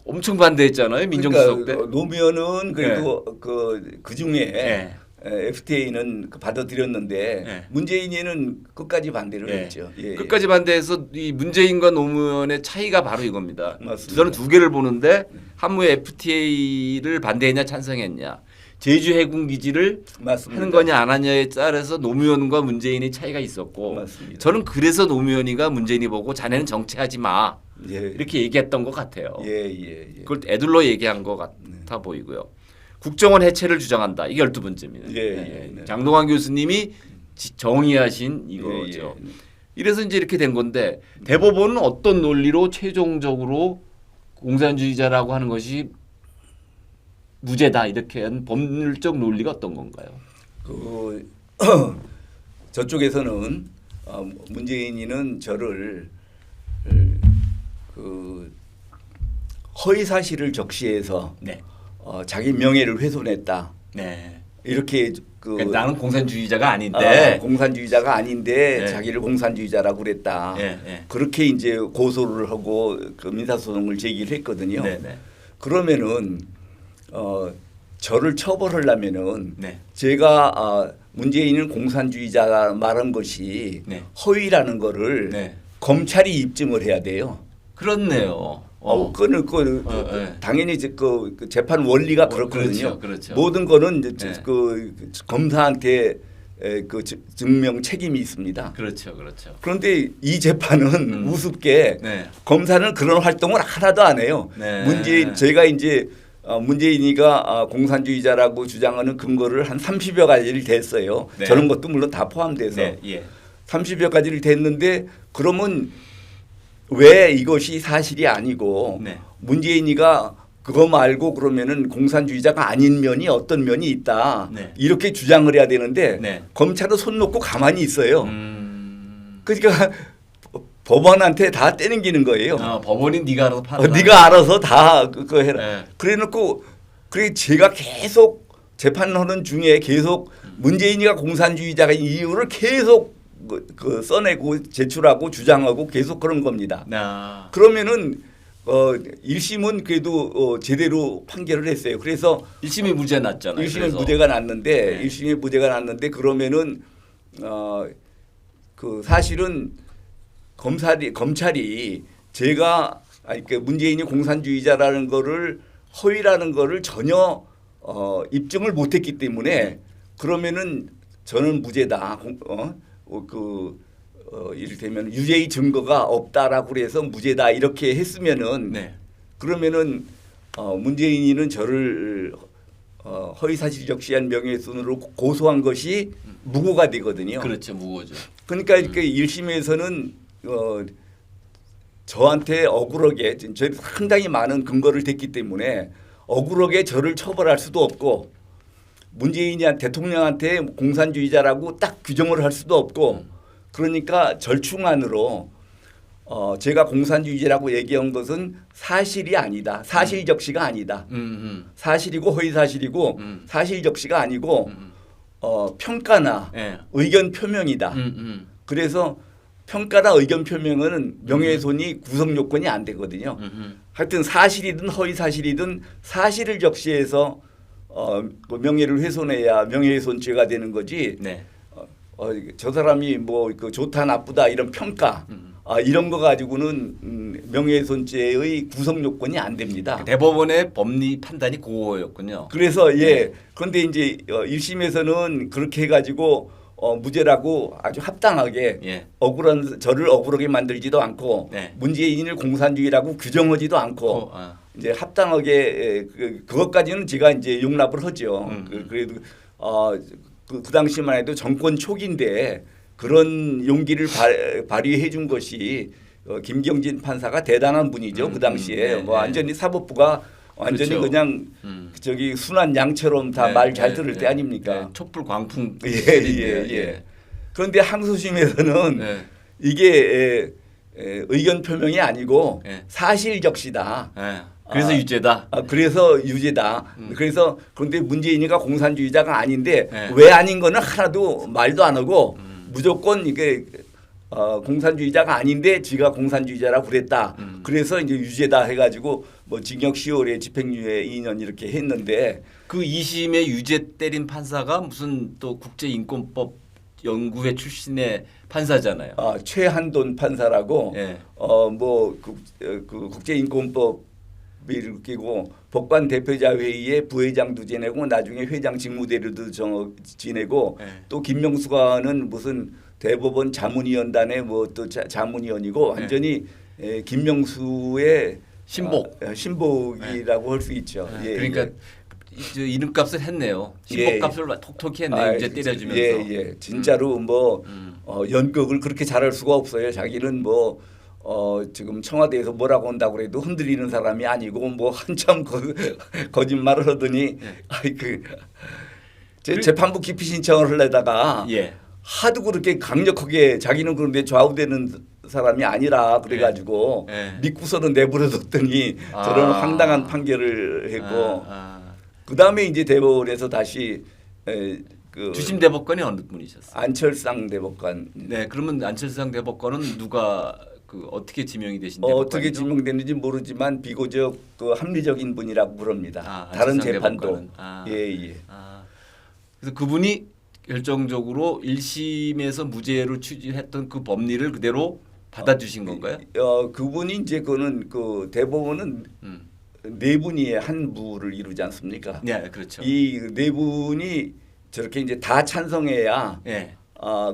엄청 반대했잖아요. 민정수석 때. 그러니까 노무현은 그래도 그 중에 네. FTA는 받아들였는데 네. 문재인이는 끝까지 반대를 예. 했죠. 예. 끝까지 반대해서 이 문재인과 노무현의 차이가 바로 이겁니다. 맞습니다. 저는 두 개를 보는데 한미 FTA를 반대했냐 찬성했냐, 제주 해군 기지를 맞습니다. 하는 거냐 안 하냐에 따라서 노무현과 문재인의 차이가 있었고, 맞습니다. 저는 그래서 노무현이가 문재인이 보고 자네는 정치하지 마 예. 이렇게 얘기했던 것 같아요. 예. 그걸 애들로 얘기한 것 같아 보이고요. 국정원 해체를 주장한다. 이게 12번째입니다. 예. 장동환 교수님이 정의하신 이거죠. 예. 이래서 이제 이렇게 된 건데 대법원은 어떤 논리로 최종적으로 공산주의자라고 하는 것이 무죄다 이렇게 한 법률적 논리가 어떤 건가요? 그 저쪽에서는 문재인이는 저를 그 허위 사실을 적시해서 네. 자기 명예를 훼손했다. 네. 이렇게 그러니까 나는 공산주의자가 아닌데. 공산주의자가 아닌데 네. 자기를 공산주의자라고 그랬다. 네, 네. 그렇게 이제 고소를 하고 그 민사소송을 제기를 했거든요. 네, 네. 그러면은 저를 처벌하려면은 네. 제가 문재인은 공산주의자가 말한 것이 네. 허위라는 거를 네. 검찰이 입증을 해야 돼요. 그렇네요. 그거는 네. 당연히 이제 그 재판 원리가 그렇거든요. 그렇죠. 모든 거는 이제 네. 그 검사한테 그 증명 책임이 있습니다. 그렇죠, 그렇죠. 그런데 이 재판은 우습게 네. 검사는 그런 활동을 하나도 안 해요. 네. 저희가 이제 문재인이가 공산주의자라고 주장하는 근거를 한 30여 가지를 댔어요. 네. 저런 것도 물론 다 포함돼서 네, 예. 30여 가지를 댔는데 그러면 왜 이것이 사실이 아니고 네. 문재인이가 그거 말고 그러면은 공산주의자가 아닌 면이 어떤 면이 있다. 네. 이렇게 주장을 해야 되는데 네. 검찰은 손 놓고 가만히 있어요. 음. 그러니까 법원한테 다 떼넘기는 거예요. 법원이 네가 알아서 판단. 네가 알아서 다 그거 해라. 네. 그래놓고 그래 제가 계속 재판하는 중에 계속 문재인이가 공산주의자가 이유를 계속 그 써내고 제출하고 주장하고 계속 그런 겁니다. 그러면은 1심은 그래도 제대로 판결을 했어요. 그래서 1심이 무죄 났잖아요. 1심은 그래서. 무죄가 났는데 네. 1심이 무죄가 났는데 그러면은 그 사실은 검찰이 제가 그 문재인이 공산주의자라는 거를 허위라는 거를 전혀 입증을 못했기 때문에 그러면은 저는 무죄다. 이를테면 유죄의 증거가 없다라고 그래서 무죄다 이렇게 했으면은 네. 그러면은 문재인이는 저를 허위 사실 적시한 명예훼손으로 고소한 것이 무고가 되거든요. 그렇죠, 무고죠. 그러니까 이렇게 1심에서는 저한테 억울하게 저희 상당히 많은 근거를 댔기 때문에 억울하게 저를 처벌할 수도 없고 문재인이 대통령한테 공산주의자라고 딱 규정을 할 수도 없고 그러니까 절충안으로 제가 공산주의자라고 얘기한 것은 사실이 아니다. 사실 적시가 아니다. 사실이고 허위 사실이고 사실 적시가 아니고 평가나 네. 의견 표명이다. 그래서 평가나 의견 표명은 명예훼손이 구성 요건이 안 되거든요. 하여튼 사실이든 허위 사실이든 사실을 적시해서 그 명예를 훼손해야 명예훼손죄가 되는 거지. 네. 저 사람이 뭐 그 좋다 나쁘다 이런 평가 이런 거 가지고는 명예훼손죄의 구성 요건이 안 됩니다. 대법원의 법리 판단이 그거였군요. 그래서 네. 그런데 이제 1심에서는 그렇게 해가지고 무죄라고 아주 합당하게 예. 저를 억울하게 만들지도 않고 네. 문재인을 문재인을 공산주의라고 규정하지도 않고 이제 합당하게 그것까지는 제가 이제 용납을 하죠. 그래도 그 당시만 해도 정권 초기인데 그런 용기를 발휘해 준 것이 김경진 판사가 대단한 분이죠. 그 당시에 네, 뭐 완전히 사법부가 완전히 그렇죠. 그냥 저기 순한 양처럼 다 말 잘 들을 때 아닙니까? 네. 촛불 광풍. 예. 그런데 항소심에서는 네. 이게 의견 표명이 아니고 네. 사실 적시다. 네. 그래서 유죄다. 그래서 유죄다. 그래서 그런데 문재인이가 공산주의자가 아닌데 네. 왜 아닌 거는 하나도 말도 안 하고 무조건 이게 공산주의자가 아닌데 지가 공산주의자라고 그랬다. 그래서 이제 유죄다 해가지고 뭐 징역 10월에 집행유예 2년 이렇게 했는데 그 2심에 유죄 때린 판사가 무슨 또 국제인권법 연구회 출신의 판사잖아요. 최한돈 판사라고 예. 그 국제인권법 을 끼고 법관 대표자 회의에 부회장도 지내고 나중에 회장 직무대리도 지내고 네. 또 김명수가는 무슨 대법원 자문위원단의 뭐 또 자문위원이고 완전히 김명수의 신복이라고 할 수 있죠. 그러니까 이름값을 했네요. 신복값을 톡톡히 했네요. 유죄 때려주면서. 진짜로 뭐 연극을 그렇게 잘할 수가 없어요. 자기는 뭐 지금 청와대에서 뭐라고 한다고 그래도 흔들리는 사람이 아니고 뭐 한참 거짓말을 하더니 재판부 기피 신청을 하려다가 예. 하도 그렇게 강력하게 자기는 그런데 좌우되는 사람이 아니라 그래가지고 예. 믿고서는 내버려뒀더니 저런 황당한 판결을 했고 그 다음에 이제 대법원에서 다시 주심 대법관이 어느 분이셨어요? 안철상 대법관. 네, 그러면 안철상 대법관은 누가 어떻게 지명이 되신 대법관이죠? 어떻게 지명됐는지 모르지만 비교적 합리적인 분이라고 부릅니다. 다른 안철상 재판도. 대법관은. 예. 그래서 그분이 결정적으로 1심에서 무죄로 추진했던 그 법리를 그대로 받아주신 건가요? 그분이 이제 그거는 그 대법원은 네 분이 한 부를 이루지 않습니까? 네, 그렇죠. 이 네 분이 저렇게 이제 다 찬성해야 네.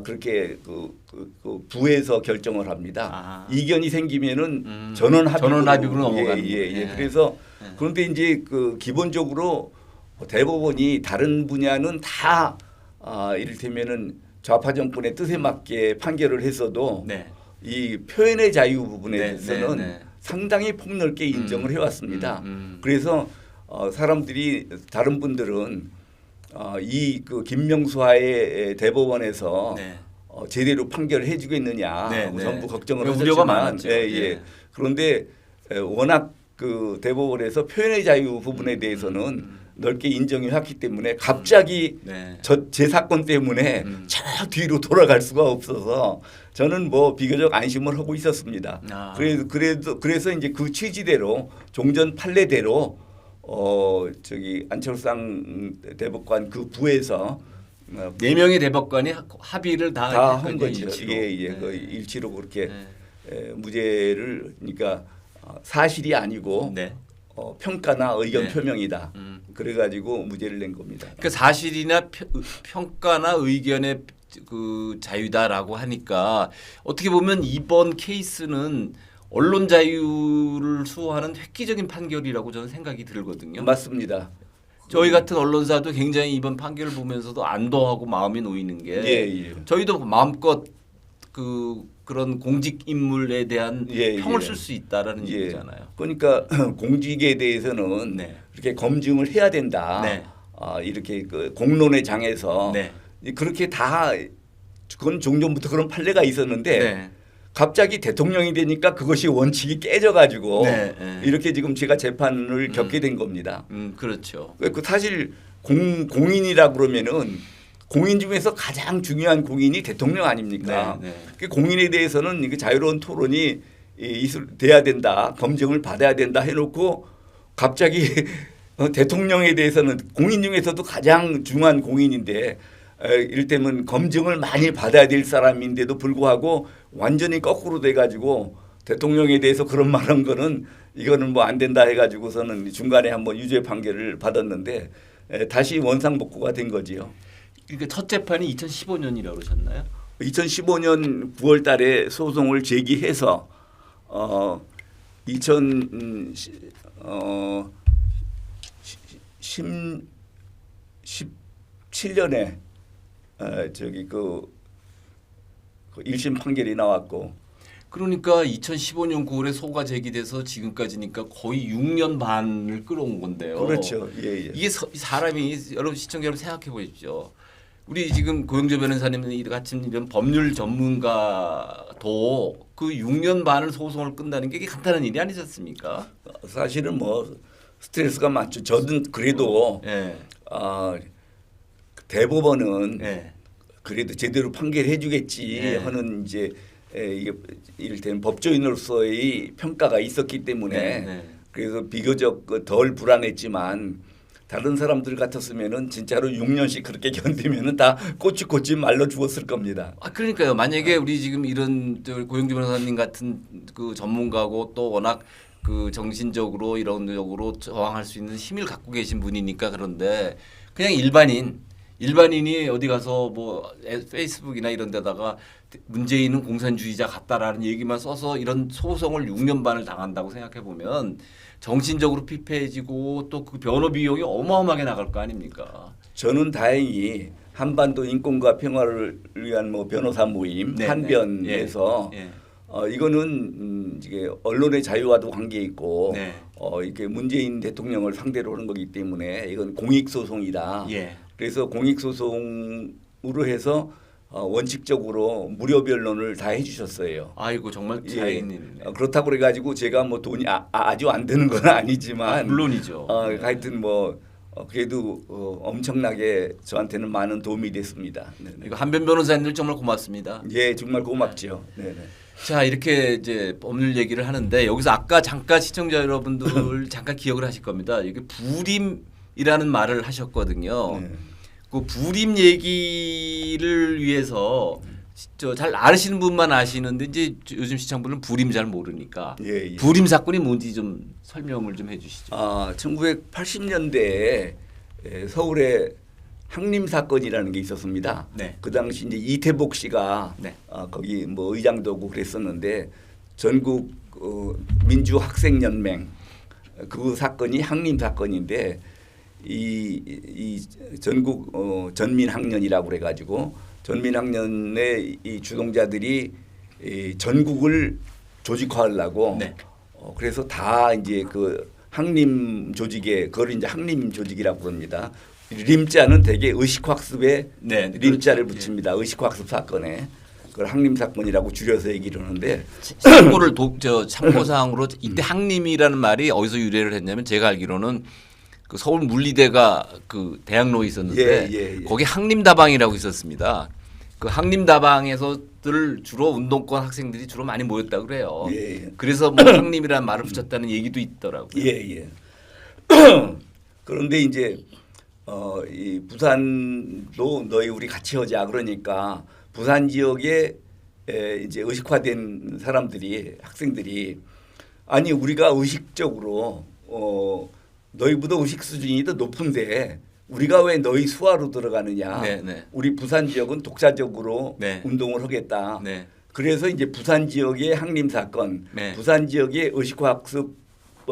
그렇게 그 부에서 결정을 합니다. 이견이 생기면은 전원합의로 넘어가는 예. 그래서 그런데 이제 기본적으로 대법원이 다른 분야는 다 이를테면은 좌파 정권의 뜻에 맞게 판결을 했어도 이 표현의 자유 부분에 대해서는 상당히 폭넓게 인정을 해왔습니다. 그래서 사람들이 다른 분들은 이 김명수와의 대법원에서 제대로 판결을 해주겠느냐 전부 걱정을 우려가 하셨지만 많았죠. 그런데 워낙 그 대법원에서 표현의 자유 부분에 대해서는 넓게 인정이 했기 때문에 갑자기 제 사건 때문에 저 뒤로 돌아갈 수가 없어서 저는 뭐 비교적 안심을 하고 있었습니다. 그래서 이제 그 취지대로 종전 판례대로 안철상 대법관 그 부에서 4명의 대법관이 합의를 다 한 거죠. 일치로. 그 일치로 그렇게 무죄를 그러니까 사실이 아니고 평가나 의견 표명이다. 그래가지고 무죄를 낸 겁니다. 그러니까 사실이나 평가나 의견의 그 자유다라고 하니까 어떻게 보면 이번 케이스는 언론 자유를 수호하는 획기적인 판결이라고 저는 생각이 들거든요. 맞습니다. 저희 같은 언론사도 굉장히 이번 판결을 보면서도 안도하고 마음이 놓이는 게 저희도 마음껏 그런 공직 인물에 대한 평을 쓸 수 있다라는 얘기잖아요. 그러니까 공직에 대해서는 이렇게 검증을 해야 된다. 이렇게 공론의 장에서 그렇게 다 그건 종전부터 그런 판례가 있었는데 갑자기 대통령이 되니까 그것이 원칙이 깨져가지고 이렇게 지금 제가 재판을 겪게 된 겁니다. 그렇죠. 사실 공인이라 그러면은 공인 중에서 가장 중요한 공인이 대통령 아닙니까? 공인에 대해서는 자유로운 토론이 돼야 된다, 검증을 받아야 된다 해놓고 갑자기 대통령에 대해서는 공인 중에서도 가장 중요한 공인인데 이를테면 검증을 많이 받아야 될 사람인데도 불구하고 완전히 거꾸로 돼가지고 대통령에 대해서 그런 말한 거는 이거는 뭐 안 된다 해가지고서는 중간에 한번 유죄 판결을 받았는데 다시 원상복구가 된 거지요. 그러니까 첫 재판이 2015년이라고 그러셨나요? 2015년 9월 달에 소송을 제기해서 2017년에 그 1심 판결이 나왔고 그러니까 2015년 9월에 소가 제기돼서 지금까지니까 거의 6년 반을 끌어온 건데요. 그렇죠. 이게 사람이 여러분 시청자 여러분 생각해 보십시오. 우리 지금 고영조 변호사님 같은 이런 법률 전문가도 그 6년 반을 소송을 끝나는 게 이게 간단한 일이 아니셨습니까? 사실은 뭐 스트레스가 많죠. 저는 그래도 대법원은 그래도 제대로 판결해 주겠지 하는 이제 이게 이를테면 법조인으로서의 평가가 있었기 때문에 그래서 비교적 덜 불안했지만 다른 사람들 같았으면은 진짜로 6년씩 그렇게 견디면은 다 꼬치꼬치 말려 죽었을 겁니다. 그러니까요. 만약에 우리 지금 이런 고영주 변호사님 같은 그 전문가고 또 워낙 그 정신적으로 이론적으로 저항할 수 있는 힘을 갖고 계신 분이니까 그런데 그냥 일반인이 어디 가서 뭐 페이스북이나 이런 데다가 문재인은 공산주의자 같다라는 얘기만 써서 이런 소송을 6년 반을 당한다고 생각해 보면 정신적으로 피폐해지고 또 그 변호 비용이 어마어마하게 나갈 거 아닙니까? 저는 다행히 한반도 인권과 평화를 위한 뭐 변호사 모임 한변에서 이거는 이게 언론의 자유와도 관계 있고 네. 이게 문재인 대통령을 상대로 하는 거기 때문에 이건 공익 소송이다. 예. 그래서 공익 소송으로 해서 원칙적으로 무료 변론을 다 해주셨어요. 아이고 정말 예. 다행인 일이네. 그렇다고 그래가지고 제가 뭐 돈이 아주 안 드는 건 아니지만 물론이죠. 하여튼 뭐 그래도 엄청나게 저한테는 많은 도움이 됐습니다. 네네. 이거 한변 변호사님들 정말 고맙습니다. 예, 정말 고맙죠. 네네. 자 이렇게 이제 법률 얘기를 하는데 여기서 아까 잠깐 시청자 여러분들 잠깐 기억을 하실 겁니다. 이게 불임이라는 말을 하셨거든요. 네. 그 불임 얘기를 위해서 잘 아시는 분만 아시는데 이제 요즘 시청자분은 불임 잘 모르니까 예, 예. 불임 사건이 뭔지 좀 설명을 좀 해주시죠. 1980년대에 서울에 항림 사건이라는 게 있었습니다. 네. 그 당시 이제 이태복 씨가 네. 거기 뭐 의장도 하고 그랬었는데 전국 민주학생연맹 그 사건이 항림 사건인데 이 전국 전민학년이라고 그래가지고 전민학년의 이 주동자들이 이 전국을 조직화하려고 네. 그래서 다 이제 그 항림 조직에 그걸 이제 항림 조직이라고 부릅니다. 림자는 대개 의식학습에 네, 림자를 그렇죠. 붙입니다. 의식학습 사건에 그걸 항림 사건이라고 줄여서 얘기를 하는데 참고를 참고 사항으로 이때 항림이라는 말이 어디서 유래를 했냐면 제가 알기로는 그 서울 물리대가 그 대학로에 있었는데 예. 거기 항림다방이라고 있었습니다. 그 항림다방에서들 주로 운동권 학생들이 주로 많이 모였다 그래요. 예. 그래서 뭐 항림이라는 말을 붙였다는 얘기도 있더라고요. 예. 그런데 이제 이 부산도 너희 우리 같이 하자 그러니까 부산 지역에 이제 의식화된 사람들이 학생들이 아니 우리가 의식적으로 너희보다 의식 수준이 더 높은데 우리가 왜 너희 수하로 들어가느냐? 네. 우리 부산 지역은 독자적으로 네. 운동을 하겠다. 네. 그래서 이제 부산 지역의 항림 사건, 네. 부산 지역의 의식화학습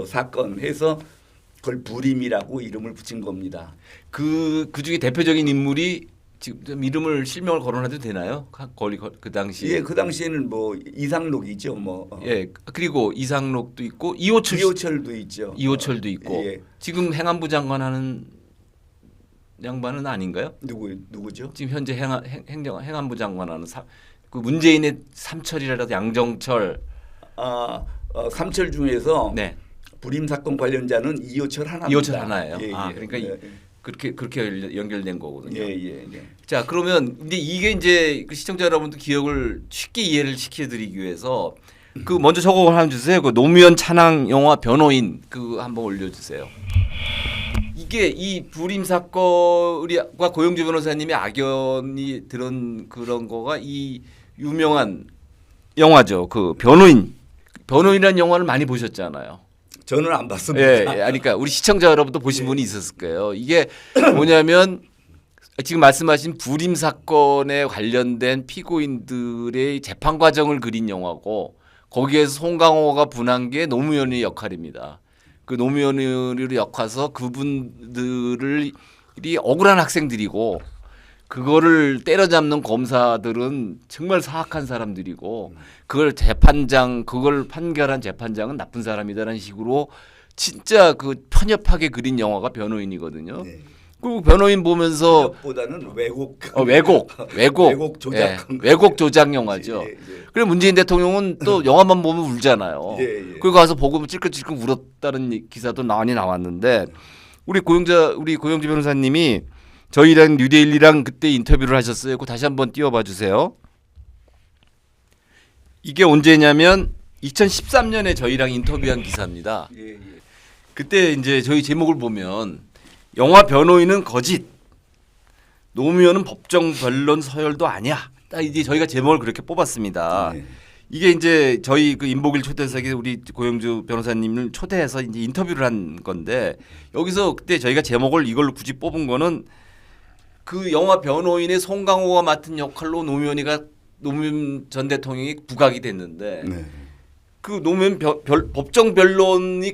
사건 해서 그걸 불임이라고 이름을 붙인 겁니다. 그 중에 대표적인 인물이 지금 좀 이름을 실명을 거론해도 되나요? 거리 그 당시에. 예, 그 당시에는 뭐 이상록이죠, 뭐. 예. 그리고 이상록도 있고 이호철도 있죠. 이호철도 있고 예. 지금 행안부 장관 하는 양반은 아닌가요? 누구죠? 지금 현재 행안부 장관 하는 그 문재인의 삼철이라도 양정철. 삼철 중에서 네. 불임 사건 관련자는 이호철 하나입니다. 이호철 하나예요. 예, 그러니까 예. 그렇게 연결된 거거든요. 예. 자, 그러면 근데 이게 이제 그 시청자 여러분들 기억을 쉽게 이해를 시켜드리기 위해서 그 먼저 저거 하나 주세요. 그 노무현 찬양 영화 변호인 그 한번 올려주세요. 이게 이 불임 사건과 고영주 변호사님의 악연이 들은 그런 거가 이 유명한 영화죠. 그 변호인이라는 영화를 많이 보셨잖아요. 저는 안 봤습니다. 예, 그러니까 우리 시청자 여러분도 보신 분이 있었을 거예요. 이게 뭐냐면 지금 말씀하신 불임 사건에 관련된 피고인들의 재판 과정을 그린 영화고 거기에서 송강호가 분한 게 노무현의 역할입니다. 그 노무현을 역해서 그분들이 억울한 학생들이고 그거를 때려잡는 검사들은 정말 사악한 사람들이고 그걸 판결한 재판장은 나쁜 사람이다라는 식으로 진짜 그 편협하게 그린 영화가 변호인이거든요. 네. 그리고 변호인 보면서 보다는 왜곡 조작 왜곡 조작 영화죠. 예. 그리고 문재인 대통령은 또 영화만 보면 울잖아요. 예. 그리고 가서 보고 찔끔찔끔 울었다는 기사도 많이 나왔는데 우리 고영주 변호사님이 저희랑 뉴데일리랑 그때 인터뷰를 하셨어요. 그거 다시 한번 띄워봐 주세요. 이게 언제냐면 2013년에 저희랑 인터뷰한 기사입니다. 예. 그때 이제 저희 제목을 보면 영화 변호인은 거짓, 노무현은 법정 변론 서열도 아니야. 딱 이제 저희가 제목을 그렇게 뽑았습니다. 네. 이게 이제 저희 그 인보길 초대석에 우리 고영주 변호사님을 초대해서 이제 인터뷰를 한 건데 여기서 그때 저희가 제목을 이걸로 굳이 뽑은 거는 그 영화 변호인의 송강호가 맡은 역할로 노무현 전 대통령이 부각이 됐는데 네. 그 노무현 법정 변론이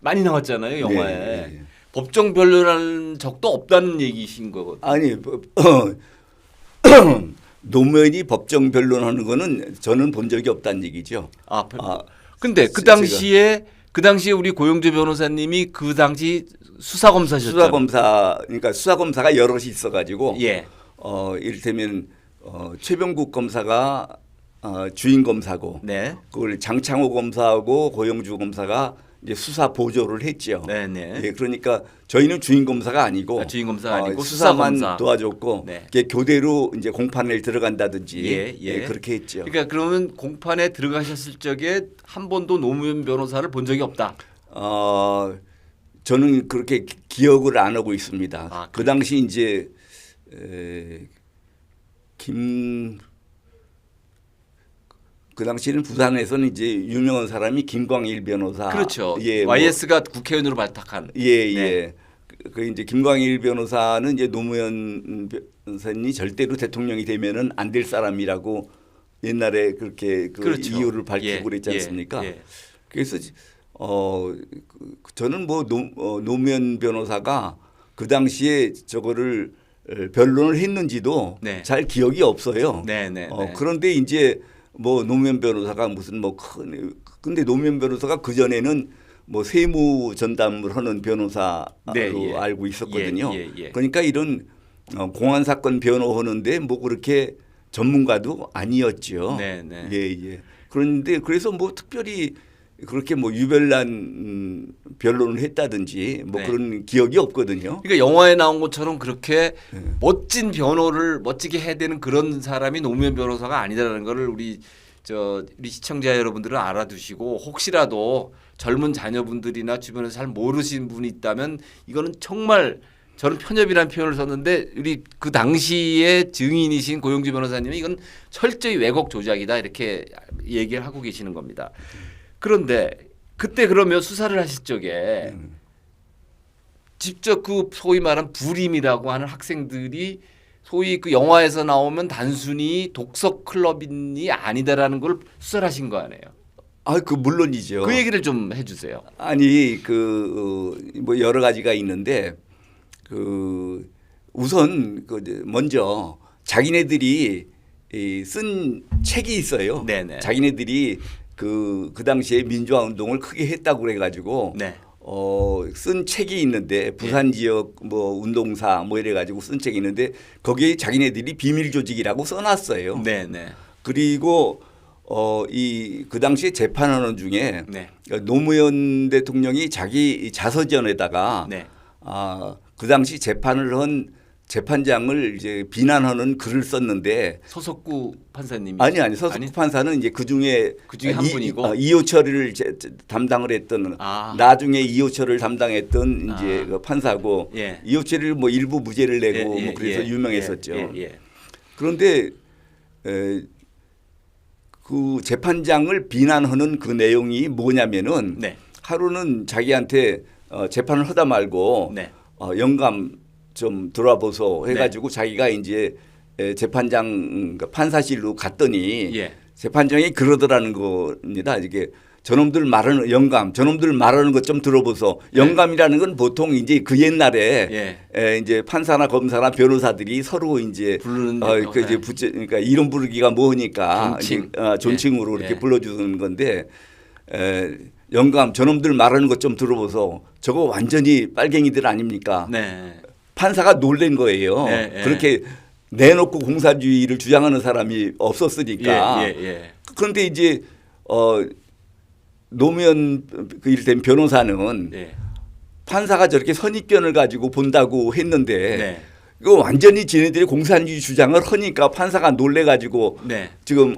많이 나왔잖아요 영화에. 네. 법정 변론한 적도 없다는 얘기신 거거든요. 아니 노무현이 법정 변론하는 거는 저는 본 적이 없다는 얘기죠. 근데 그 당시에 우리 고영주 변호사님이 그 당시 수사검사셨죠. 수사검사 그러니까 수사검사가 여럿이 있어가지고 예. 이를테면 최병국 검사가 주인 검사고 네. 그걸 장창호 검사하고 고영주 검사가 이제 수사 보조를 했죠. 네네. 예, 그러니까 저희는 주인 검사가 아니고 주인 검사가 아니고 수사만 수사검사. 도와줬고 네. 이게 교대로 이제 공판에 들어간다든지 예. 그렇게 했죠. 그러니까 그러면 공판에 들어가셨을 적에 한 번도 노무현 변호사를 본 적이 없다. 저는 그렇게 기억을 안 하고 있습니다. 그 당시 이제 그 당시에는 부산에서는 이제 유명한 사람이 김광일 변호사. 그렇죠. 예, YS가 국회의원으로 발탁한. 예. 네. 그 이제 김광일 변호사는 이제 노무현 변호사님이 절대로 대통령이 되면은 안 될 사람이라고 옛날에 그렇게 그렇죠. 이유를 밝히고 예, 그랬지 않습니까? 예. 그래서 저는 뭐 노무현 변호사가 그 당시에 저거를 변론을 했는지도 네. 잘 기억이 없어요. 네. 그런데 이제 뭐 노무현 변호사가 무슨 근데 노무현 변호사가 그 전에는 뭐 세무 전담을 하는 변호사로 네, 예. 알고 있었거든요. 예. 그러니까 이런 공안 사건 변호하는데 뭐 그렇게 전문가도 아니었죠. 네. 예. 그런데 그래서 뭐 특별히 그렇게 뭐 유별난 변론을 했다든지 뭐 네. 그런 기억이 없거든요. 그러니까 영화에 나온 것처럼 그렇게 멋진 변호를 멋지게 해야 되는 그런 사람이 노무현 변호사가 아니다라는 거를 우리 시청자 여러분들은 알아두시고 혹시라도 젊은 자녀분들이나 주변에서 잘 모르신 분이 있다면 이거는 정말 저는 편협이라는 표현을 썼는데 우리 그 당시에 증인이신 고영주 변호사님이 이건 철저히 왜곡 조작이다 이렇게 얘기를 하고 계시는 겁니다. 그런데 그때 그러면 수사를 하실 적에 직접 그 소위 말한 불임이라고 하는 학생들이 소위 그 영화에서 나오면 단순히 독서 클럽인이 아니다라는 걸 수사를 하신 거 아니에요? 그 물론이죠. 그 얘기를 좀 해주세요. 아니 뭐 여러 가지가 있는데 우선 먼저 자기네들이 쓴 책이 있어요. 네네. 자기네들이 그 당시에 민주화 운동을 크게 했다고 그래가지고 네. 쓴 책이 있는데 부산 지역 뭐 운동사 뭐 이래가지고 쓴 책이 있는데 거기에 자기네들이 비밀 조직이라고 써놨어요. 네네. 그리고 그 당시에 재판하는 중에 네. 노무현 대통령이 자기 자서전에다가 네. 그 당시 재판을 한 재판장을 이제 비난하는 글을 썼는데 소속구 판사님이 아니 서숙 판사는 이제 그 중에 한 분이고 이호철을 담당을 했던 나중에 이호철을 담당했던 이제 그 판사고 예. 이호철을 뭐 일부 무죄를 내고 뭐 그래서 유명했었죠. 그런데 그 재판장을 비난하는 그 내용이 뭐냐면은 네. 하루는 자기한테 재판을 하다 말고 네. 영감 좀 들어보소 해가지고 자기가 이제 재판장 판사실로 갔더니 재판장이 그러더라는 겁니다. 이게 저놈들 말하는 영감, 저놈들 말하는 것 좀 들어보소. 영감이라는 건 보통 이제 그 옛날에 이제 판사나 검사나 변호사들이 서로 이제 부르는 그러니까 이름 부르기가 뭐니까 존칭으로 이렇게 예. 불러주는 건데 영감, 저놈들 말하는 것 좀 들어보소. 저거 완전히 빨갱이들 아닙니까? 네. 판사가 놀란 거예요. 그렇게 내놓고 공산주의를 주장하는 사람이 없었으니까. 그런데 이제 노무현 이를테면 변호사는 판사가 저렇게 선입견을 가지고 본다고 했는데 이거 완전히 지네들이 공산주의 주장을 하니까 판사가 놀래가지고 지금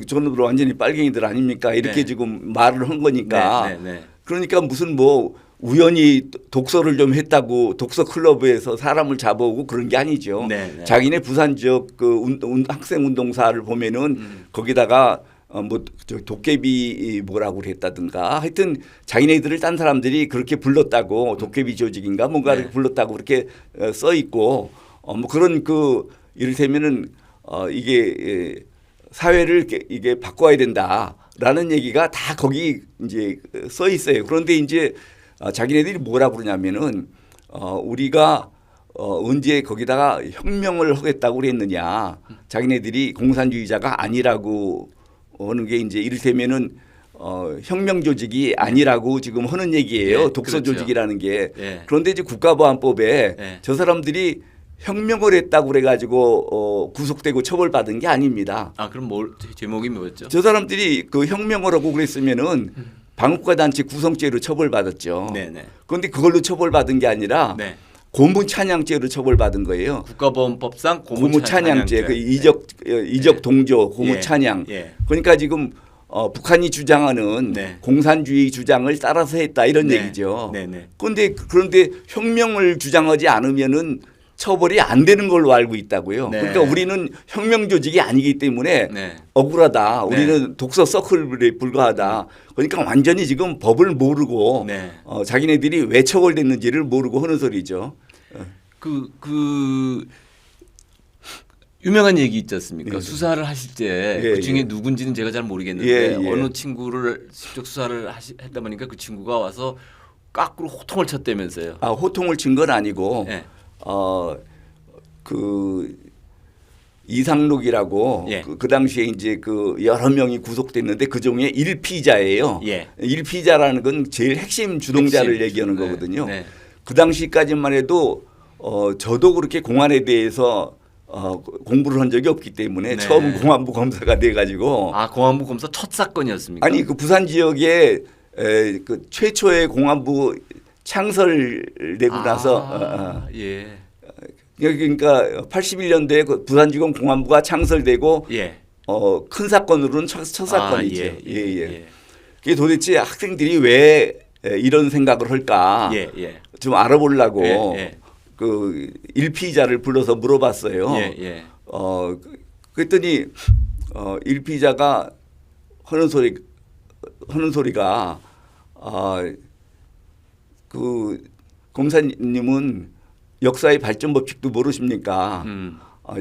저놈들 완전히 빨갱이들 아닙니까? 이렇게 지금 말을 한 거니까. 그러니까 무슨 뭐 우연히 독서를 좀 했다고 독서 클럽에서 사람을 잡아오고 그런 게 아니죠. 자기네 부산 지역 그 학생 운동사를 보면은 거기다가 뭐 도깨비 뭐라고 그랬다든가 하여튼 자기네들을 딴 사람들이 그렇게 불렀다고 도깨비 조직인가 뭔가를 불렀다고 그렇게 써 있고 뭐 그런 이를테면은 이게 사회를 이게 바꿔야 된다라는 얘기가 다 거기 이제 써 있어요. 그런데 이제 자기네들이 뭐라 그러냐면은 우리가 언제 거기다가 혁명을 하겠다고 그랬느냐. 자기네들이 공산주의자가 아니라고 하는 게 이제 이를테면은 혁명 조직이 아니라고 지금 하는 얘기예요. 예, 독서 그렇죠. 조직이라는 게. 예. 그런데 이제 국가보안법에 예. 저 사람들이 혁명을 했다고 그래가지고 구속되고 처벌받은 게 아닙니다. 아 그럼 뭘 제목이 뭐였죠? 저 사람들이 그 혁명을 하고 그랬으면은 반국가 단체 구성죄로 처벌받았죠. 네네. 그런데 그걸로 처벌받은 게 아니라 네. 고문 찬양죄로 처벌받은 거예요. 국가보안법상 고무 찬양죄, 그 이적 동조 고무 찬양. 예. 그러니까 지금 북한이 주장하는 네. 공산주의 주장을 따라서 했다 이런 네. 얘기죠. 네네. 그런데 혁명을 주장하지 않으면은 처벌이 안 되는 걸로 알고 있다고요. 네. 그러니까 우리는 혁명 조직이 아니기 때문에 네. 억울하다. 네. 우리는 독서 서클에 불과하다. 그러니까 완전히 지금 법을 모르고 네. 자기네들이 왜 처벌됐는지를 모르고 하는 소리죠. 그 유명한 얘기 있지 않습니까? 예. 수사를 하실 때 예, 그 중에 예. 누군지는 제가 잘 모르겠는데 예, 예. 어느 친구를 직접 수사를 했다 보니까 그 친구가 와서 깎으로 호통을 쳤다면서요. 호통을 친 건 아니고 예. 그 이상록이라고 예. 그 당시에 이제 그 여러 명이 구속됐는데 그 중에 1피자예요. 예. 1피자라는 건 제일 핵심 주동자를 핵심 얘기하는 네. 거거든요. 네. 그 당시까지만 해도 저도 그렇게 공안에 대해서 공부를 한 적이 없기 때문에 네. 처음 공안부 검사가 돼 가지고 아 공안부 검사 첫 사건이었습니까? 아니 그 부산 지역에 그 최초의 공안부 창설되고 나서 예. 그러니까 81년도에 그 부산지검 공안부가 창설되고 예. 큰 사건으로는 첫 사건이죠. 예. 예. 그게 도대체 학생들이 왜 이런 생각을 할까 예. 예. 좀 알아보려고 예. 그 일피자를 불러서 물어봤어요. 예. 그랬더니 일피자가 하는 소리가 그 검사님은 역사의 발전 법칙도 모르십니까?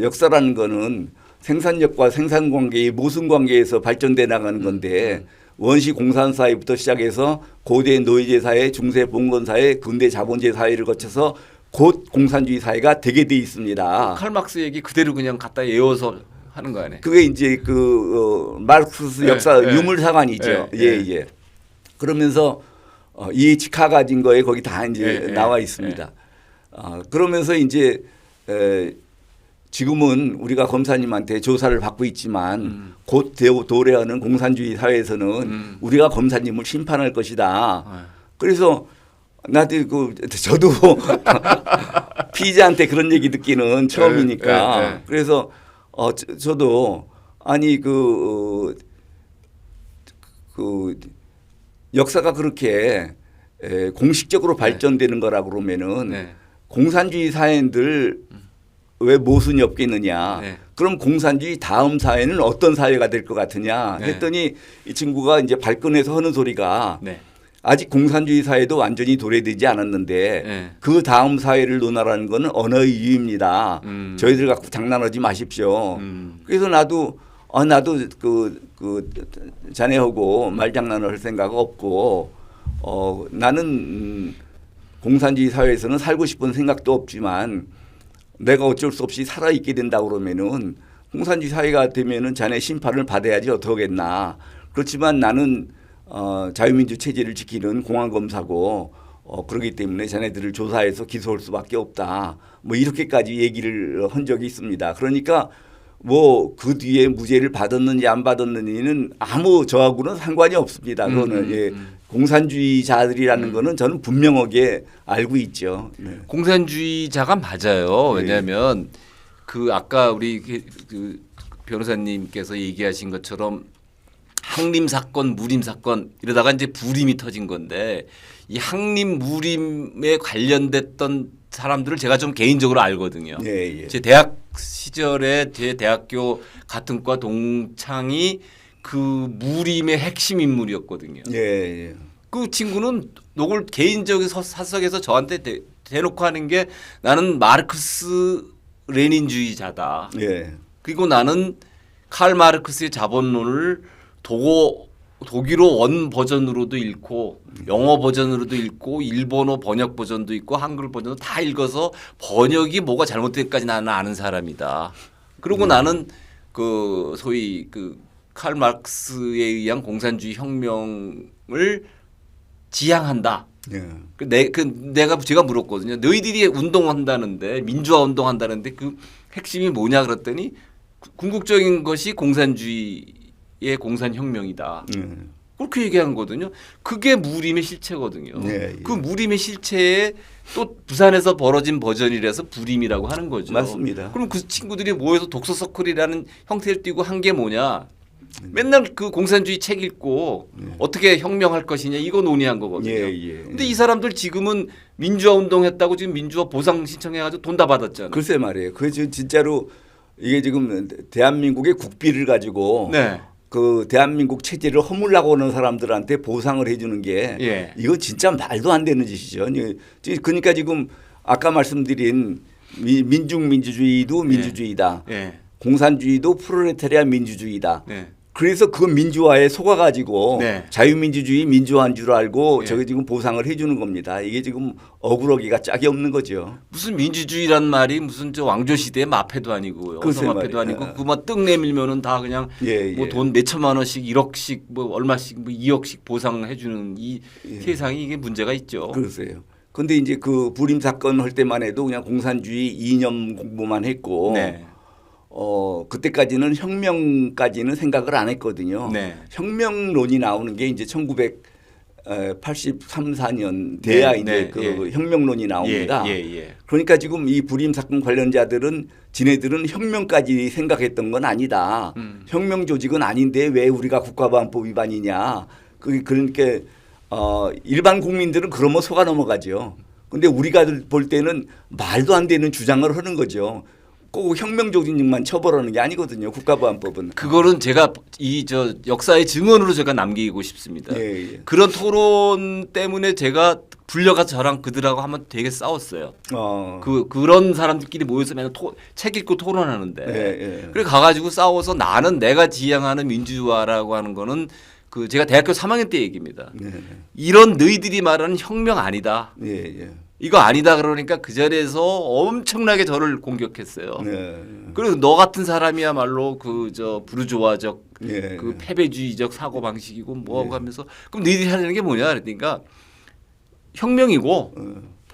역사라는 거는 생산력과 생산 관계의 모순 관계에서 발전돼 나가는 건데 원시 공산 사회부터 시작해서 고대 노예제 사회, 중세 봉건 사회, 근대 자본주의 사회를 거쳐서 곧 공산주의 사회가 되게 돼 있습니다. 칼 막스 얘기 그대로 그냥 갖다 외워서 하는 거 아니에요? 그게 이제 그 마르크스 역사 예. 유물사관이죠. 예. 예. 그러면서 이에치카가 진 거에 거기 다 이제 나와 있습니다. 그러면서 이제 지금은 우리가 검사님한테 조사를 받고 있지만 곧 도래하는 공산주의 사회에서는 우리가 검사님을 심판할 것이다. 그래서 나도 저도 피의자한테 그런 얘기 듣기는 처음이니까 그래서 저도 아니 그 역사가 그렇게 공식적으로 발전되는 거라 그러면은 공산주의 사회들 왜 모순이 없겠느냐. 그럼 공산주의 다음 사회는 어떤 사회가 될 것 같으냐 했더니 이 친구가 이제 발끈해서 하는 소리가 아직 공산주의 사회도 완전히 도래되지 않았는데 그 다음 사회를 논하라는 것은 언어의 이유입니다. 저희들 갖고 장난하지 마십시오. 그래서 나도 그 자네하고 말장난을 할 생각 없고 나는 공산주의 사회에서는 살고 싶은 생각도 없지만 내가 어쩔 수 없이 살아있게 된다 그러면은 공산주의 사회가 되면은 자네 심판을 받아야지 어떡하겠나. 그렇지만 나는 자유민주 체제를 지키는 공안검사고 그렇기 때문에 자네들을 조사해서 기소할 수밖에 없다. 뭐 이렇게까지 얘기를 한 적이 있습니다. 그러니까 뭐 그 뒤에 무죄를 받았는지 안 받았는지는 아무 저하고는 상관이 없습니다. 그거는 공산주의자들이라는 거는 저는 분명하게 알고 있죠. 네. 공산주의자가 맞아요. 왜냐하면 그 아까 우리 그 변호사님께서 얘기하신 것처럼 항림 사건, 무림 사건 이러다가 이제 부림이 터진 건데 이 항림 무림에 관련됐던 사람들을 제가 좀 개인적으로 알거든요. 제 대학 시절에 제 대학교 같은 과 동창이 그 무림의 핵심 인물이었거든요. 그 친구는 녹을 개인적인 사석에서 저한테 대놓고 하는 게 나는 마르크스 레닌주의자다. 그리고 나는 칼 마르크스의 자본론을 도고 독일어 원 버전으로도 읽고 영어 버전으로도 읽고 일본어 번역 버전도 있고 한글 버전도 다 읽어서 번역이 뭐가 잘못된까지 나는 아는 사람이다. 그리고 나는 그 소위 그 칼 마르크스에 의한 공산주의 혁명을 지향한다. 제가 물었거든요. 너희들이 운동한다는데 민주화 운동한다는데 그 핵심이 뭐냐 그랬더니 궁극적인 것이 공산주의의 공산혁명이다. 그렇게 얘기한 거거든요. 그게 무림의 실체거든요. 그 무림의 실체에 또 부산에서 벌어진 버전이라서 부림이라고 하는 거죠. 맞습니다. 그럼 그 친구들이 모여서 독서 서클이라는 형태를 띠고 한 게 뭐냐? 맨날 그 공산주의 책 읽고 어떻게 혁명할 것이냐 이거 논의한 거거든요. 근데 이 사람들 지금은 민주화 운동했다고 지금 민주화 보상 신청해가지고 돈 다 받았잖아요. 글쎄 말이에요. 그 진짜로 이게 지금 대한민국의 국비를 가지고 네. 그 대한민국 체제를 허물라고 하는 사람들한테 보상을 해주는 게 이거 진짜 말도 안 되는 짓이죠. 그러니까 지금 아까 말씀드린 민중민주주의도 민주주의다. 공산주의도 프롤레타리아 민주주의다. 그래서 그 민주화에 속아가지고 자유민주주의 민주화인 줄 알고 저게 지금 보상을 해주는 겁니다. 이게 지금 억울하기가 짝이 없는 거죠. 무슨 민주주의란 말이 무슨 저 왕조 시대의 마패도 아니고요. 마패도 아니고 그만 떡 내밀면은 다 그냥 뭐 돈 몇천만 원씩 1억씩 뭐 얼마씩 뭐 2억씩 보상해주는 이 세상이 이게 문제가 있죠. 그러세요. 근데 이제 그 불임 사건 할 때만 해도 그냥 공산주의 이념 공부만 했고. 그때까지는 혁명까지는 생각을 안 했거든요. 혁명론이 나오는 게 이제 1983, 4년 돼야 이제 그 혁명론이 나옵니다. 그러니까 지금 이 불임 사건 관련자들은 지네들은 혁명까지 생각했던 건 아니다. 혁명 조직은 아닌데 왜 우리가 국가보안법 위반이냐. 그러니까 일반 국민들은 그러면 속아 넘어가죠. 근데 우리가 볼 때는 말도 안 되는 주장을 하는 거죠. 꼭 혁명 조직만 처벌하는 게 아니거든요. 국가보안법은. 그거는 제가 이 저 역사의 증언으로 제가 남기고 싶습니다. 그런 토론 때문에 제가 불려가서 저랑 그들하고 한번 되게 싸웠어요. 그런 사람들끼리 모여서 맨날 책 읽고 토론하는데. 그래 가가지고 싸워서 나는 내가 지향하는 민주화라고 하는 거는 그 제가 대학교 3학년 때 얘기입니다. 이런 너희들이 말하는 혁명 아니다. 이거 아니다 그러니까 그 자리에서 엄청나게 저를 공격했어요. 그리고 너 같은 사람이야말로 그 저 부르주아적 그 패배주의적 사고 방식이고 뭐하고 하면서 그럼 너희들이 하려는 게 뭐냐 그러니까 혁명이고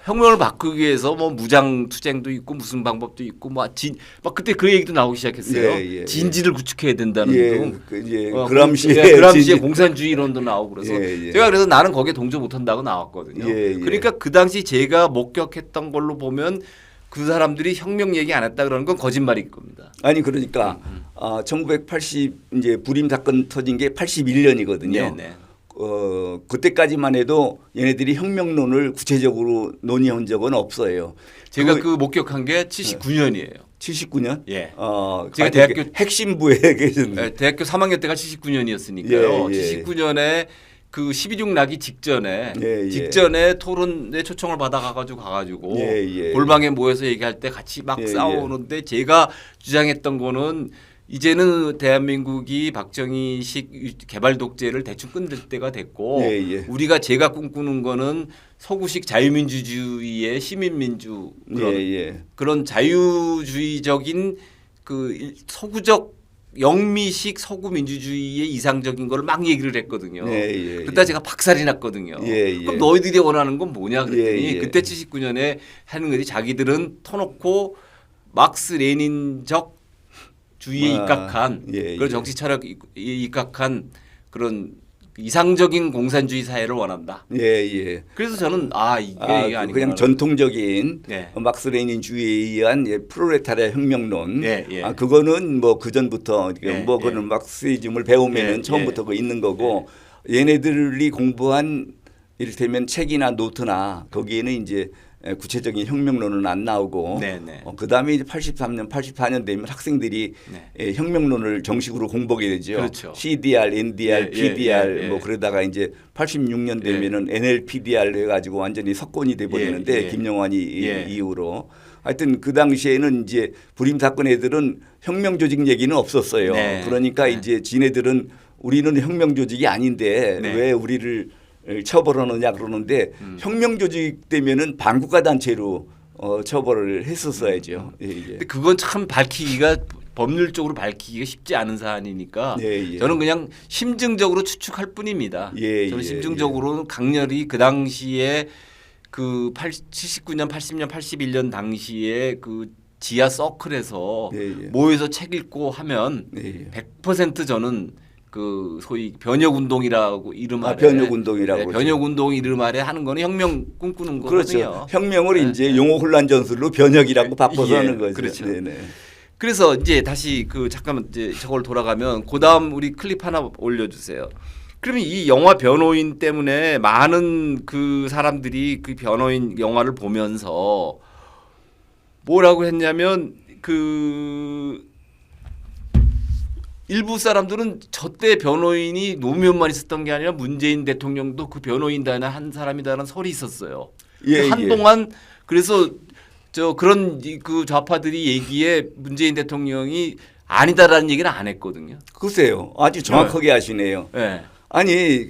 혁명을 바꾸기 위해서 뭐 무장 투쟁도 있고 무슨 방법도 있고 막 그때 그 얘기도 나오기 시작했어요. 진지를 구축해야 된다는 등. 그람시의 공산주의 이론도 나오고 그래서 제가 그래서 나는 거기에 동조 못한다고 나왔거든요. 그러니까 그 당시 제가 목격했던 걸로 보면 그 사람들이 혁명 얘기 안 했다 그러는 건 거짓말일 겁니다. 아니 그러니까 1980 이제 불임 사건 터진 게 81년이거든요. 그때까지만 해도 얘네들이 혁명론을 구체적으로 논의한 적은 없어요. 제가 그 목격한 게 79년이에요. 79년? 제가 대학교 핵심부에 계셨는데. 대학교 3학년 때가 79년이었으니까요. 79년에 그 12.6 나기 직전에 토론에 초청을 받아가지고 골방에 모여서 얘기할 때 같이 막 싸우는데 제가 주장했던 거는 이제는 대한민국이 박정희식 개발 독재를 대충 끊을 때가 됐고 제가 꿈꾸는 거는 서구식 자유민주주의의 시민민주 그런 자유주의적인 그 서구적 영미식 서구 민주주의의 이상적인 걸 막 얘기를 했거든요. 그러다 제가 박살이 났거든요. 그럼 너희들이 원하는 건 뭐냐 그랬더니 그때 79년에 하는 거지 자기들은 터놓고 막스 레닌적 주의에 입각한 그런 정치 철학에 입각한 그런 이상적인 공산주의 사회를 원한다. 그래서 저는 이게 아니구나. 그냥 전통적인 막스 레닌 주의에 의한 프롤레타리아 혁명론. 그거는 뭐 그 전부터 그거는 막시즘을 배우면은 처음부터 그 있는 거고 얘네들이 공부한 이를테면 책이나 노트나 거기에는 이제 구체적인 혁명론은 안 나오고 그다음에 이제 83년, 84년 되면 학생들이 혁명론을 정식으로 공부하게 되죠. CDR, NDR, PDR 뭐 그러다가 이제 86년 되면은 NLPDR 해가지고 완전히 석권이 돼 버리는데 김영환이 이후로 하여튼 그 당시에는 이제 불임 사건 애들은 혁명 조직 얘기는 없었어요. 그러니까 이제 지네들은 우리는 혁명 조직이 아닌데 네. 왜 우리를 처벌하느냐 그러는데 혁명 조직 되면은 반국가 단체로 처벌을 했었어야죠. 예, 예. 근데 그건 참 밝히기가 법률적으로 밝히기가 쉽지 않은 사안이니까 예, 예. 저는 그냥 심증적으로 추측할 뿐입니다. 예, 저는 예, 심증적으로는 강렬히 그 당시에 그 79년, 80년, 81년 당시에 그 지하 서클에서 예, 예. 모여서 책 읽고 하면 예, 예. 100% 저는 그 소위 변혁 운동이라고 이름 아래 변혁 운동이라고 그러죠. 변혁 운동 이름 아래 하는 거는 혁명 꿈꾸는 거거든요. 그렇죠. 혁명을 네, 이제 용어 혼란 전술로 변혁이라고 바꿔서 예, 하는 거죠. 그렇죠. 네네. 그래서 이제 다시 그 잠깐만 이제 저걸 돌아가면 그다음 우리 클립 하나 올려주세요. 그러면 이 영화 변호인 때문에 많은 그 사람들이 그 변호인 영화를 보면서 뭐라고 했냐면 그 일부 사람들은 저때 변호인이 노무현만 있었던 게 아니라 문재인 대통령도 그 변호인단의 한 사람이다라는 설이 있었어요. 예, 한동안 그래서 저 그런 그 좌파들이 얘기에 문재인 대통령이 아니다라는 얘기는 안 했거든요. 글쎄요. 아주 정확하게 하시네요. 네. 아니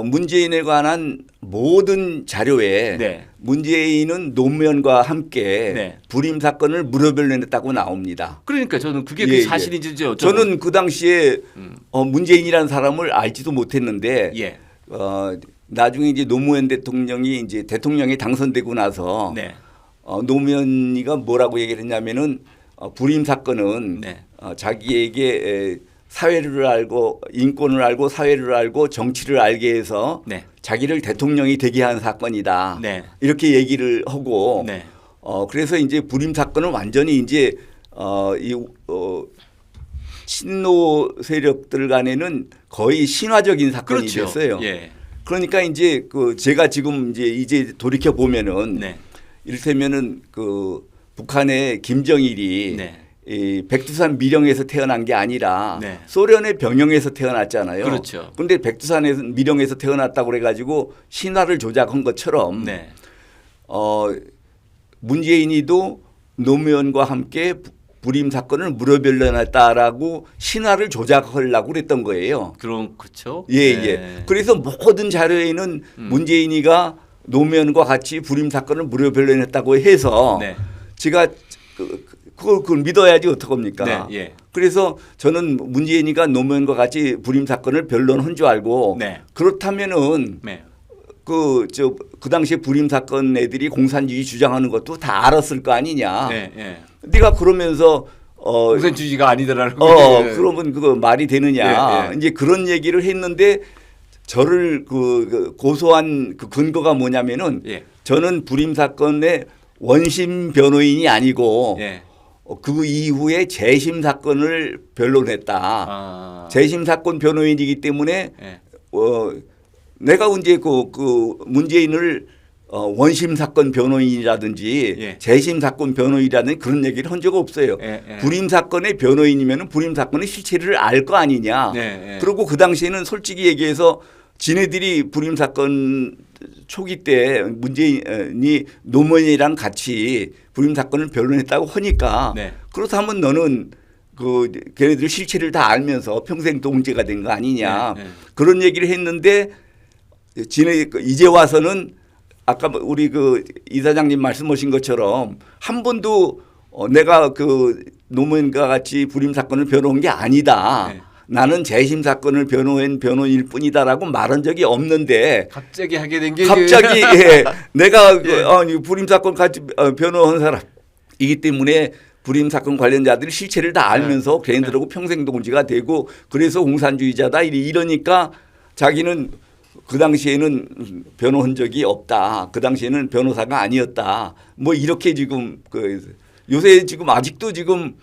문재인에 관한 모든 자료에 네. 문재인은 노무현과 함께 네. 불임 사건을 무료변론했다고 나옵니다. 그러니까 저는 그게 예, 그 예. 사실인지 여쭤보고. 저는 그 당시에 문재인이라는 사람을 알지도 못했는데 예. 나중에 이제 노무현 대통령이 이제 대통령에 당선되고 나서 네. 노무현이가 뭐라고 얘기를 했냐면은 불임 사건은 네. 자기에게 사회를 알고 인권을 알고 사회를 알고 정치를 알게 해서 네. 자기를 대통령이 되게 한 사건이다. 네. 이렇게 얘기를 하고 네. 그래서 이제 불임 사건은 완전히 이제 친노 세력들 간에는 거의 신화적인 사건이 그렇죠. 됐어요. 예. 그러니까 이제 그 제가 지금 이제 돌이켜 보면은 네. 이를테면은 그 북한의 김정일이 네. 이 백두산 미령에서 태어난 게 아니라 네. 소련의 병영에서 태어났잖아요. 그렇죠. 그런데 백두산에서 미령에서 태어났다고 그래가지고 신화를 조작한 것처럼 네. 문재인이도 노무현과 함께 불임 사건을 무료변론했다라고 신화를 조작하려고 그랬던 거예요. 그렇죠. 예, 네. 예. 그래서 모든 자료에는 문재인이가 노무현과 같이 불임 사건을 무료변론했다고 해서 네. 제가 그걸 믿어야지 어떡합니까? 네, 예. 그래서 저는 문재인이가 노무현과 같이 불임 사건을 변론한 줄 알고 네. 그렇다면은 네. 그 당시에 불임 사건 애들이 공산주의 주장하는 것도 다 알았을 거 아니냐. 네. 네. 네가 그러면서 공산주의가 아니다라는 거. 그러면 그거 말이 되느냐. 예, 예. 이제 그런 얘기를 했는데 저를 그 고소한 그 근거가 뭐냐면은 예. 저는 불임 사건의 원심 변호인이 아니고 예. 그 이후에 재심 사건을 변론했다. 아. 재심 사건 변호인이기 때문에 예. 내가 이제 그 문재인을 원심 사건 변호인이라든지 예. 재심 사건 변호인이라는 그런 얘기를 한 적 없어요. 예, 예. 불임 사건의 변호인이면 불임 사건의 실체를 알 거 아니냐. 네, 예. 그리고 그 당시에는 솔직히 얘기해서 지네들이 불임 사건 초기 때 문재인이 노무현이랑 같이 불임 사건을 변론했다고 하니까 네. 그렇다면 너는 그 걔네들 실체를 다 알면서 평생 동지가 된 거 아니냐. 네, 네. 그런 얘기를 했는데 이제 와서는 아까 우리 그 이사장님 말씀하신 것처럼 한 번도 내가 그 노무현과 같이 불임 사건을 변호한 게 아니다. 네. 나는 재심 사건을 변호한 변호인일 뿐이다라고 말한 적이 없는데 갑자기 하게 된 게 갑자기 예, 내가 불임 사건 같이 변호한 사람이기 때문에 불임 사건 관련자들이 실체를 다 알면서 걔네들하고 평생 동지가 되고 그래서 공산주의자다 이러니까 자기는 그 당시에는 변호한 적이 없다. 그 당시에는 변호사가 아니었다. 뭐 이렇게 지금 요새 지금 아직도 지금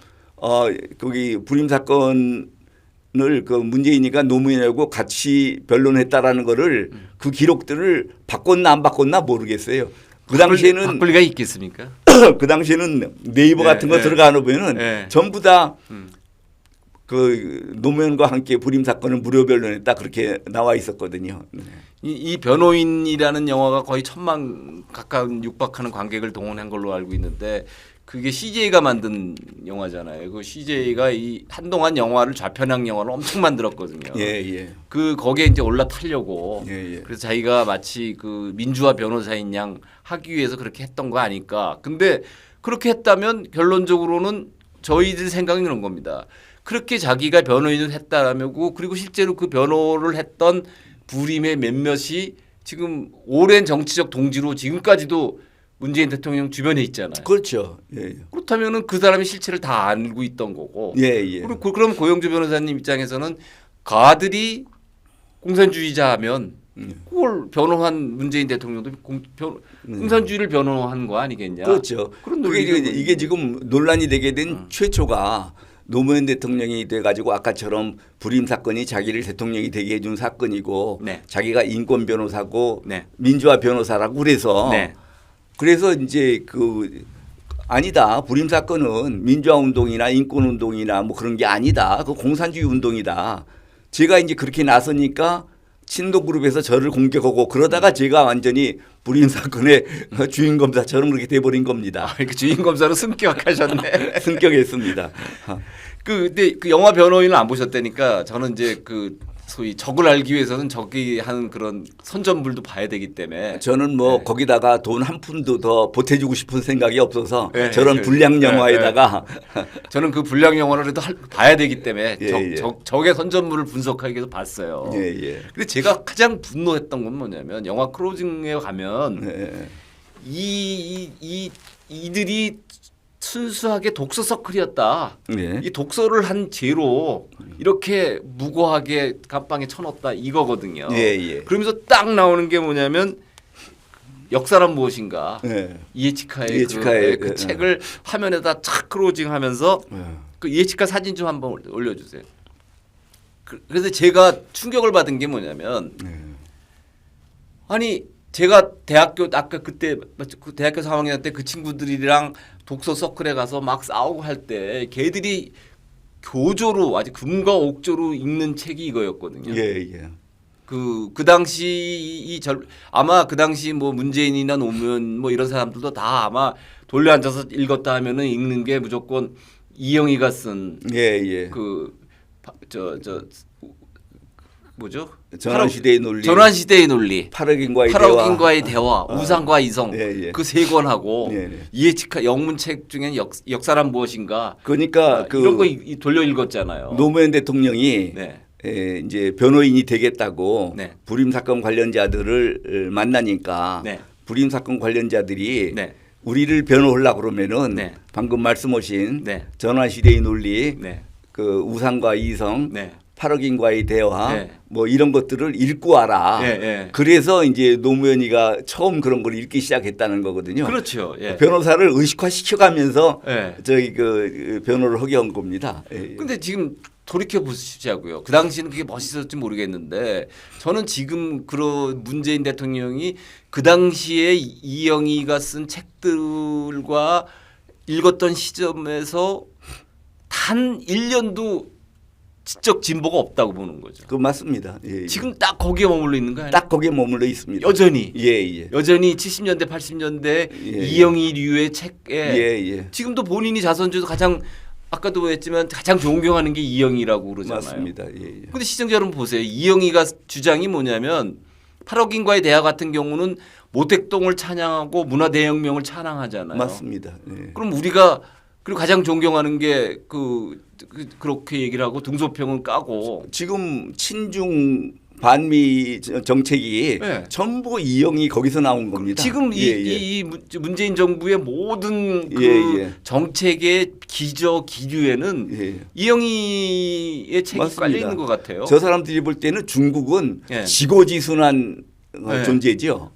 거기 불임 사건을 그 문재인이가 노무현하고 같이 변론했다라는 거를 그 기록들을 바꿨나 안 바꿨나 모르겠어요. 그 당시에는 바꿀 리가 있겠습니까? 그 당시에는 네이버 네, 같은 거 네. 들어가 보면은 네. 전부 다 그 노무현과 함께 불임 사건을 무료 변론했다 그렇게 나와 있었거든요. 네. 이 변호인이라는 영화가 거의 1,000만 가까운 육박하는 관객을 동원한 걸로 알고 있는데 그게 CJ가 만든 영화잖아요. 그 CJ가 이 한동안 영화를 좌편향 영화를 엄청 만들었거든요. 예. 그 거기에 이제 올라타려고 예. 그래서 자기가 마치 그 민주화 변호사인 양 하기 위해서 그렇게 했던 거 아닐까. 근데 그렇게 했다면 결론적으로는 저희들 생각이 그런 겁니다. 그렇게 자기가 변호인을 했다라면고 그리고 실제로 그 변호를 했던 부림의 몇몇이 지금 오랜 정치적 동지로 지금까지도 문재인 대통령 주변에 있잖아요. 그렇죠. 예. 그렇다면은 그 사람의 실체를 다 알고 있던 거고. 예. 그리고 그럼 고영주 변호사님 입장에서는 가들이 공산주의자하면 그걸 변호한 문재인 대통령도 공산주의를 변호한 거 아니겠냐? 그렇죠. 그런 그게 논리가 이게 지금 논란이 되게 된 최초가 노무현 대통령이 돼가지고 아까처럼 불임 사건이 자기를 대통령이 되게 해준 사건이고 네. 자기가 인권 변호사고 네. 민주화 변호사라고 그래서 네. 그래서 이제 그 아니다 불임 사건은 민주화 운동이나 인권 운동이나 뭐 그런 게 아니다 그 공산주의 운동이다. 제가 이제 그렇게 나서니까 친노 그룹에서 저를 공격하고 그러다가 제가 완전히 불임 사건의 주인 검사처럼 그렇게 돼버린 겁니다. 그 주인 검사로 승격하셨네. 승격했습니다. 근데 그 영화 변호인을 안 보셨다니까 저는 이제 그 소위 적을 알기 위해서는 적이 하는 그런 선전물도 봐야 되기 때문에 저는 뭐 네. 거기다가 돈 한 푼도 더 보태주고 싶은 생각이 없어서 네, 저런 네, 불량 네, 영화에다가 저는 그 불량 영화를 그래도 봐야 되기 때문에 예. 적의 선전물을 분석하기 위해서 봤어요. 예. 근데 제가 가장 분노했던 건 뭐냐면 영화 크로징에 가면 네. 이들이 순수하게 독서 서클이었다. 네. 이 독서를 한 죄로 이렇게 무고하게 감방에 쳐넣었다 이거거든요. 예. 그러면서 딱 나오는 게 뭐냐면 역사란 무엇인가 네. 이에치카의 그 예. 책을 화면에다 착 크로징하면서 네. 그 이에치카 사진 좀 한번 올려주세요. 그래서 제가 충격을 받은 게 뭐냐면 네. 아니 제가 대학교 아까 그때 그 대학교 3학년 때 그 친구들이랑 독서 서클에 가서 막 싸우고 할 때 걔들이 교조로 아주 금과 옥조로 읽는 책이 이거였거든요. 예. 그 당시 아마 그 당시 뭐 문재인이나 노무현 뭐 이런 사람들도 다 아마 돌려 앉아서 읽었다 하면은 읽는 게 무조건 이영희가 쓴 예. 그 뭐죠? 전환시대의 논리. 전환시대의 논리. 파르긴과의 대화. 파르긴과의 대화. 우상과 이성. 예. 그 세 권하고 네. 이에치카 영문책 중에 역사란 무엇인가. 그러니까 그 이런 거 돌려 읽었잖아요. 노무현 대통령이 네. 이제 변호인이 되겠다고 네. 불임 사건 관련자들을 만나니까 네. 불임 사건 관련자들이 네. 우리를 변호하려고 그러면은 네. 방금 말씀하신 네. 전환시대의 논리, 네. 그 우상과 이성, 네. 파르긴과의 대화 네. 뭐 이런 것들을 읽고 와라. 네. 그래서 이제 노무현이가 처음 그런 걸 읽기 시작했다는 거거든요. 그렇죠. 예. 변호사를 의식화 시켜가면서 예. 저기 그 변호를 하게 한 겁니다. 예. 근데 지금 돌이켜 보시자고요. 그 당시는 그게 멋있었지 모르겠는데 저는 지금 그런 문재인 대통령이 그 당시에 이영희가 쓴 책들과 읽었던 시점에서 단 1년도 지적 진보가 없다고 보는 거죠. 그 맞습니다. 예. 지금 딱 거기에 머물러 있는 거 아니에요? 딱 거기에 머물러 있습니다. 여전히 예. 여전히 70년대 80년대 예. 이영희류의 책에 예. 지금도 본인이 자선주에서 가장 아까도 했지만 가장 존경하는 게 이영희라고 그러잖아요. 맞습니다. 예. 근데 시청자 여러분 보세요. 이영희가 주장이 뭐냐면 파러긴과의 대화 같은 경우는 모택동을 찬양하고 문화대혁명을 찬양하잖아요. 맞습니다. 예. 그럼 우리가 그리고 가장 존경하는 게 그렇게 얘기를 하고 등소평은 까고 지금 친중 반미 정책이 네. 전부 이영이 거기서 나온 겁니다. 지금 이 문재인 정부의 모든 그 정책의 기류에는 이영희의 책이 맞습니다. 깔려 있는 것 같아요. 저 사람들이 볼 때는 중국은 예. 지고지순한 네. 존재죠.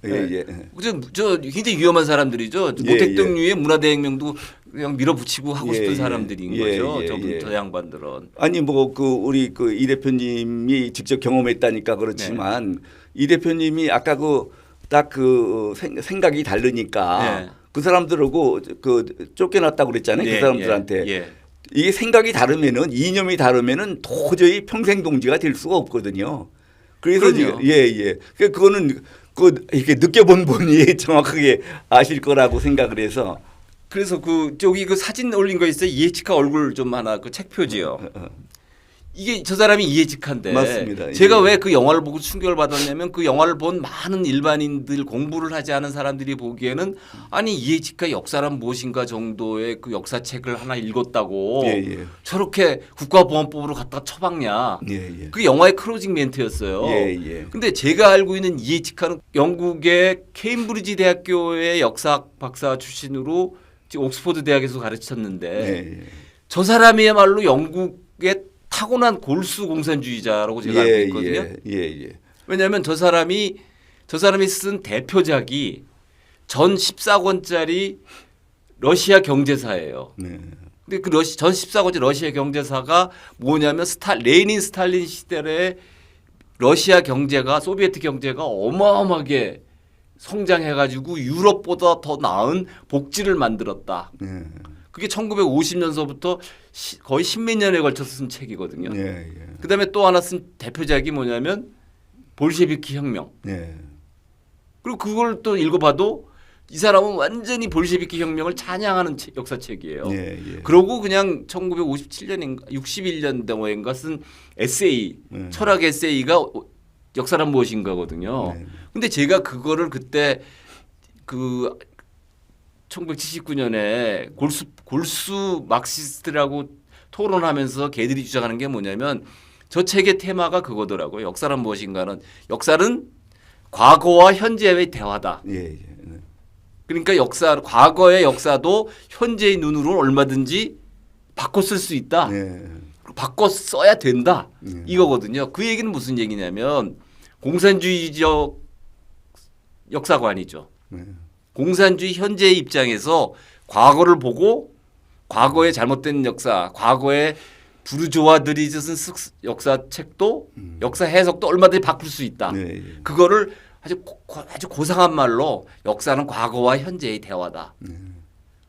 저 굉장히 위험한 사람들이죠. 모택동류의 문화대혁명도 그냥 밀어붙이고 하고 싶은 사람들인 거죠. 저 양반들은. 아니 뭐 그 우리 그 이 대표님이 직접 경험했다니까 그렇지만 이 대표님이 아까 그 딱 그 생각이 다르니까 그 사람들하고 그 쫓겨났다고 그랬잖아요. 그 사람들한테. 이게 생각이 다르면은 이념이 다르면은 도저히 평생 동지가 될 수가 없거든요. 그래서 그거는 그 이렇게 느껴본 분이 정확하게 아실 거라고 생각을 해서 그래서 그 저기 그 사진 올린 거 있어요. 이에치카 얼굴 좀 하나 그 책 표지요. 이게 저 사람이 이에치카인데 맞습니다. 제가 예. 왜 그 영화를 보고 충격을 받았냐면 그 영화를 본 많은 일반인들 공부를 하지 않은 사람들이 보기에는 아니 이에치카 역사란 무엇인가 정도의 그 역사책을 하나 읽었다고 예, 예. 저렇게 국가보안법으로 갖다가 처박냐. 예, 예. 그 영화의 클로징 멘트였어요. 예, 예. 근데 제가 알고 있는 이에치카는 영국의 케임브리지 대학교의 역사학 박사 출신으로 지금 옥스퍼드 대학에서 가르쳤는데 예, 예. 저 사람이야말로 영국의 타고난 골수 공산주의자라고 제가 알고 있거든요. 예, 예. 왜냐하면 저 사람이 쓴 대표작이 전 14권짜리 러시아 경제사예요. 네. 근데 그 전 14권짜리 러시아 경제사가 뭐냐면 레닌 스탈린 시대에 러시아 경제가 소비에트 경제가 어마어마하게 성장해가지고 유럽보다 더 나은 복지를 만들었다. 네. 그게 1950년서부터 거의 십몇 년에 걸쳐서 쓴 책이거든요. 예, 예. 그다음에 또 하나 쓴 대표작이 뭐냐면 볼셰비키 혁명. 네. 그리고 그걸 또 읽어봐도 이 사람은 완전히 볼셰비키 혁명을 찬양하는 역사책이에요. 예, 예. 그러고 그냥 1957년인가 61년도인가 쓴 에세이, 네. 철학 에세이가 역사란 무엇인가거든요. 네. 근데 제가 그거를 그때 그 1979년에 골수 막시스트라고 토론하면서 걔들이 주장하는 게 뭐냐면 저 책의 테마가 그거더라고요. 역사란 무엇인가는 역사는 과거와 현재의 대화다. 예, 예. 네. 그러니까 과거의 역사도 현재의 눈으로 얼마든지 바꿔 쓸 수 있다. 네. 바꿔 써야 된다. 네. 이거거든요. 그 얘기는 무슨 얘기냐면 공산주의적 역사관이죠. 네. 공산주의 현재의 입장에서 과거를 보고 과거의 잘못된 역사, 과거의 부르주아들이 쓴 역사책도 역사 해석도 얼마든지 바꿀 수 있다. 네, 예. 그거를 아주 고상한 말로 역사는 과거와 현재의 대화다. 네.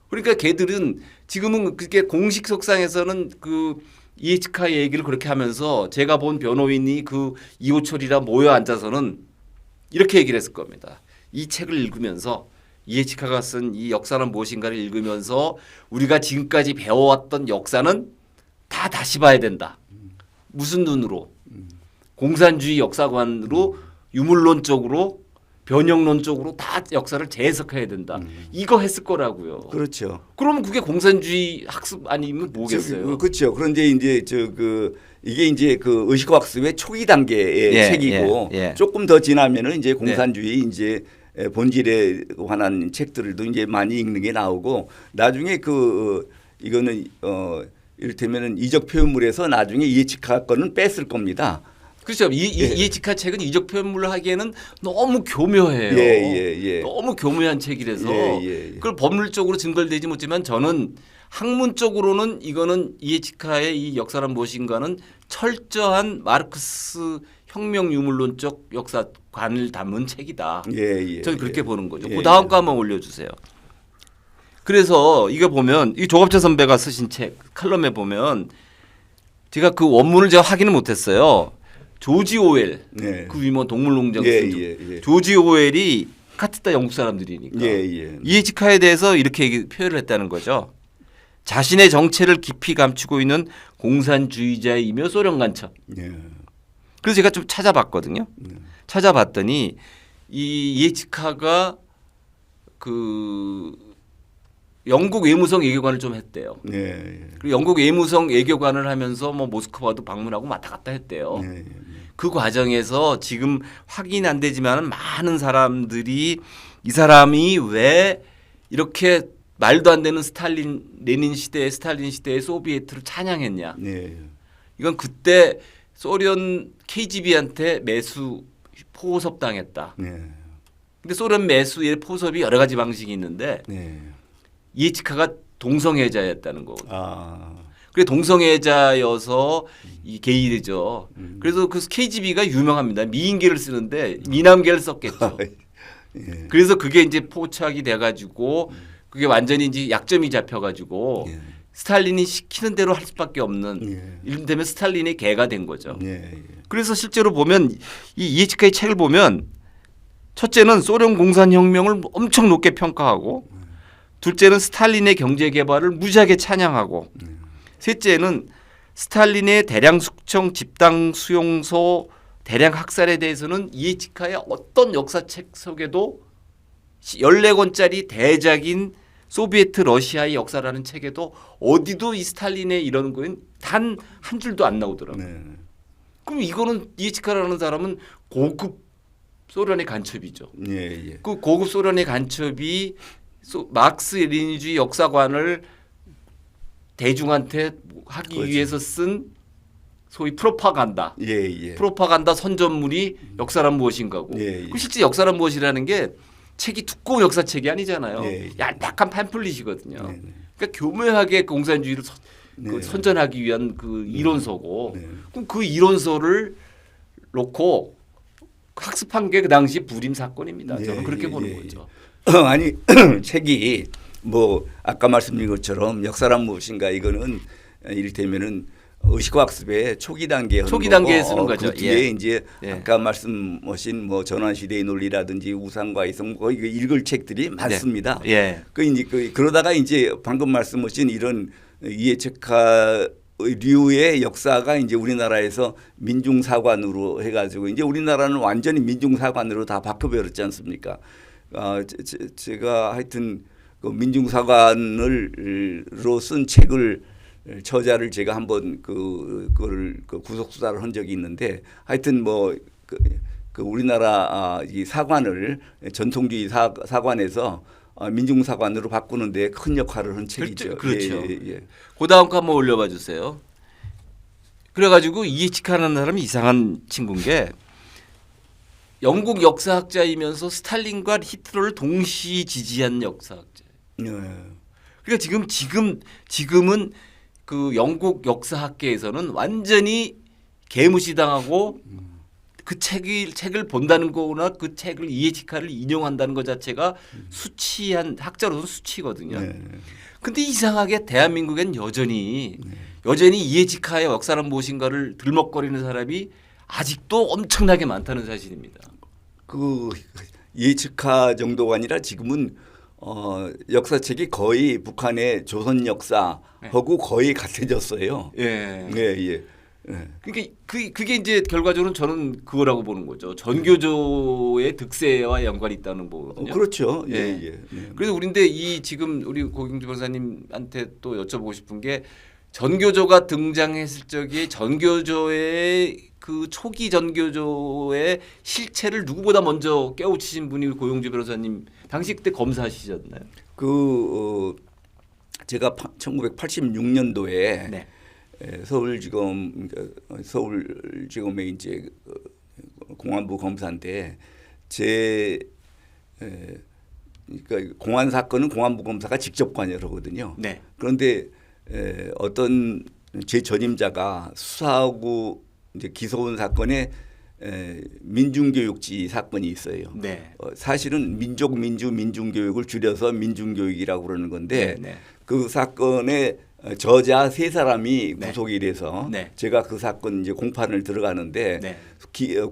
그러니까 걔들은 지금은 그게 공식 석상에서는 그 이에치카 얘기를 그렇게 하면서 제가 본 변호인이 그 이호철이랑 모여 앉아서는 이렇게 얘기를 했을 겁니다. 이 책을 읽으면서 이에치카가 쓴 이 역사는 무엇인가를 읽으면서 우리가 지금까지 배워왔던 역사는 다 다시 봐야 된다. 무슨 눈으로? 공산주의 역사관으로 유물론적으로 변형론적으로 다 역사를 재해석해야 된다. 이거 했을 거라고요. 그렇죠. 그러면 그게 공산주의 학습 아니면 뭐겠어요? 그렇죠. 그런데 이제 이게 이제 그 의식학습의 초기 단계의 예, 책이고 예, 예. 조금 더 지나면은 이제 공산주의 이제 본질에 관한 책들도 이제 많이 읽는 게 나오고 나중에 이거는 이를테면은 이적 표현물에서 나중에 이에치카 거는 뺐을 겁니다. 그렇죠. 이에치카 책은 이적 표현물을 하기에는 너무 교묘해요. 예. 너무 교묘한 책이라서 예. 그걸 법률적으로 증거되지 못지만 저는 학문적으로는 이거는 이에치카의 이 역사란 무엇인가는 철저한 마르크스 혁명 유물론적 역사관을 담은 책이다. 예. 저는 그렇게 보는 거죠. 예, 그 다음 거 한번 올려주세요. 그래서 이거 보면 이 조갑재 선배가 쓰신 책 칼럼에 보면 제가 그 원문을 제가 확인을 못했어요. 조지 오웰 네. 그 유명한 동물농장 쓴 예. 조지 오웰이 카트다 영국 사람들이니까 예. 이에치카에 대해서 이렇게 표현을 했다는 거죠. 자신의 정체를 깊이 감추고 있는 공산주의자이며 소련 간첩. 예. 그래서 제가 좀 찾아봤거든요. 찾아봤더니 이 이에치카가 그 영국 외무성 외교관을 좀 했대요. 예. 그리고 영국 외무성 외교관을 하면서 뭐 모스크바도 방문하고 왔다 갔다 했대요. 예. 그 과정에서 지금 확인 안 되지만 많은 사람들이 이 사람이 왜 이렇게 말도 안 되는 레닌 시대의 스탈린 시대의 소비에트를 찬양했냐. 예. 이건 그때 소련 KGB한테 매수 포섭당했다. 예. 근데 소련 매수의 포섭이 여러 가지 방식이 있는데 예. 이에치카가 동성애자였다는 거거든요. 아. 그래 동성애자여서 이 게이죠. 그래서 그 KGB가 유명합니다. 미인계를 쓰는데 미남계를 썼겠죠. 예. 그래서 그게 이제 포착이 돼가지고 그게 완전히 이제 약점이 잡혀가지고 예. 스탈린이 시키는 대로 할 수밖에 없는 예. 이른테면 스탈린의 개가 된 거죠. 예. 그래서 실제로 보면 이 이에치카의 책을 보면 첫째는 소련 공산혁명을 엄청 높게 평가하고 둘째는 스탈린의 경제 개발을 무지하게 찬양하고 셋째는 스탈린의 대량 숙청 집단 수용소 대량 학살에 대해서는 이에치카의 어떤 역사책 속에도 14권짜리 대작인 소비에트 러시아의 역사라는 책에도 어디도 이 스탈린의 이런 거는 단 한 줄도 안 나오더라고요. 네. 그럼 이거는 이에치카라는 사람은 고급 소련의 간첩이죠. 예, 예. 그 고급 소련의 간첩이 마르크스 레닌주의 역사관을 대중한테 하기 그렇죠. 위해서 쓴 소위 프로파간다. 예, 예. 프로파간다 선전물이 역사란 무엇인가고. 예, 예. 그 실제 역사란 무엇이라는 게 책이 두꺼운 역사책이 아니잖아요. 예, 예. 얄팍한 팜플릿이거든요. 네, 네. 그러니까 교묘하게 공산주의를 네. 그 선전하기 위한 그 이론서고. 네. 그럼 그 이론서를 놓고 학습한 게 그 당시 불임 사건입니다. 저는 예, 그렇게 예, 보는 예, 거죠. 아니 책이 뭐 아까 말씀드린 것처럼 역사란 무엇인가 이거는 이를테면은 의식학습의 초기 단계에 초기 단계에 쓰는 거죠. 그 뒤에 예. 이제 예. 아까 말씀하신 뭐 전환 시대의 논리라든지 우상과 이성 뭐 이거 읽을 책들이 많습니다. 예. 그 이제 그러다가 이제 방금 말씀하신 이런 이해책화 류의 역사가 이제 우리나라에서 민중사관으로 해가지고 이제 우리나라는 완전히 민중사관으로 다 바꿔버렸지 않습니까? 제가 하여튼 그 민중사관으로 쓴 책을 저자를 제가 한번 그거를 구속 수사를 한 적이 있는데 하여튼 뭐 그 우리나라 이 사관을 전통주의 사관에서 민중사관으로 바꾸는데 큰 역할을 한 책이죠. 그렇죠. 예, 예, 예. 그 다음 거 한번 올려봐 주세요. 그래가지고 이에치카라는 사람이 이상한 친구인 게 영국 역사학자이면서 스탈린과 히틀러를 동시 지지한 역사학자. 예. 그러니까 지금은 그 영국 역사학계에서는 완전히 개무시당하고 그 책을 본다는 거나 그 책을 이에치카를 인용한다는 것 자체가 수치한 학자로서는 수치거든요. 네. 근데 이상하게 대한민국엔 여전히 이에치카의 역사란 무엇인가를 들먹거리는 사람이 아직도 엄청나게 많다는 사실입니다. 그 이해측화 정도가 아니라 지금은 역사책이 거의 북한의 조선 역사하고 거의 같아졌어요. 예. 예, 예. 예. 그러니까 그게 이제 결과적으로는 저는 그거라고 보는 거죠. 전교조의 득세와 연관이 있다는 거거든요. 그렇죠. 예, 예. 예. 예. 그래서 우리인데 이 지금 우리 고경주 변호사님한테 또 여쭤보고 싶은 게 전교조가 등장했을 적에 전교조의 그 초기 전교조의 실체를 누구보다 먼저 깨우치신 분이 고용주 변호사님 당시 그때 검사하시잖아요. 제가 1986년도에 네. 서울지검에 이제 공안부 검사인데 그러니까 공안 사건은 공안부 검사가 직접 관여를 하거든요. 네. 그런데 어떤 제 전임자가 수사하고 이제 기소한 사건에 민중교육지 사건이 있어요. 네. 사실은 민중교육을 줄여서 민중교육이라고 그러는 건데 네. 그 사건에 저자 세 사람이 네. 구속이 돼서 네. 제가 그 사건 이제 공판을 들어가는데 네.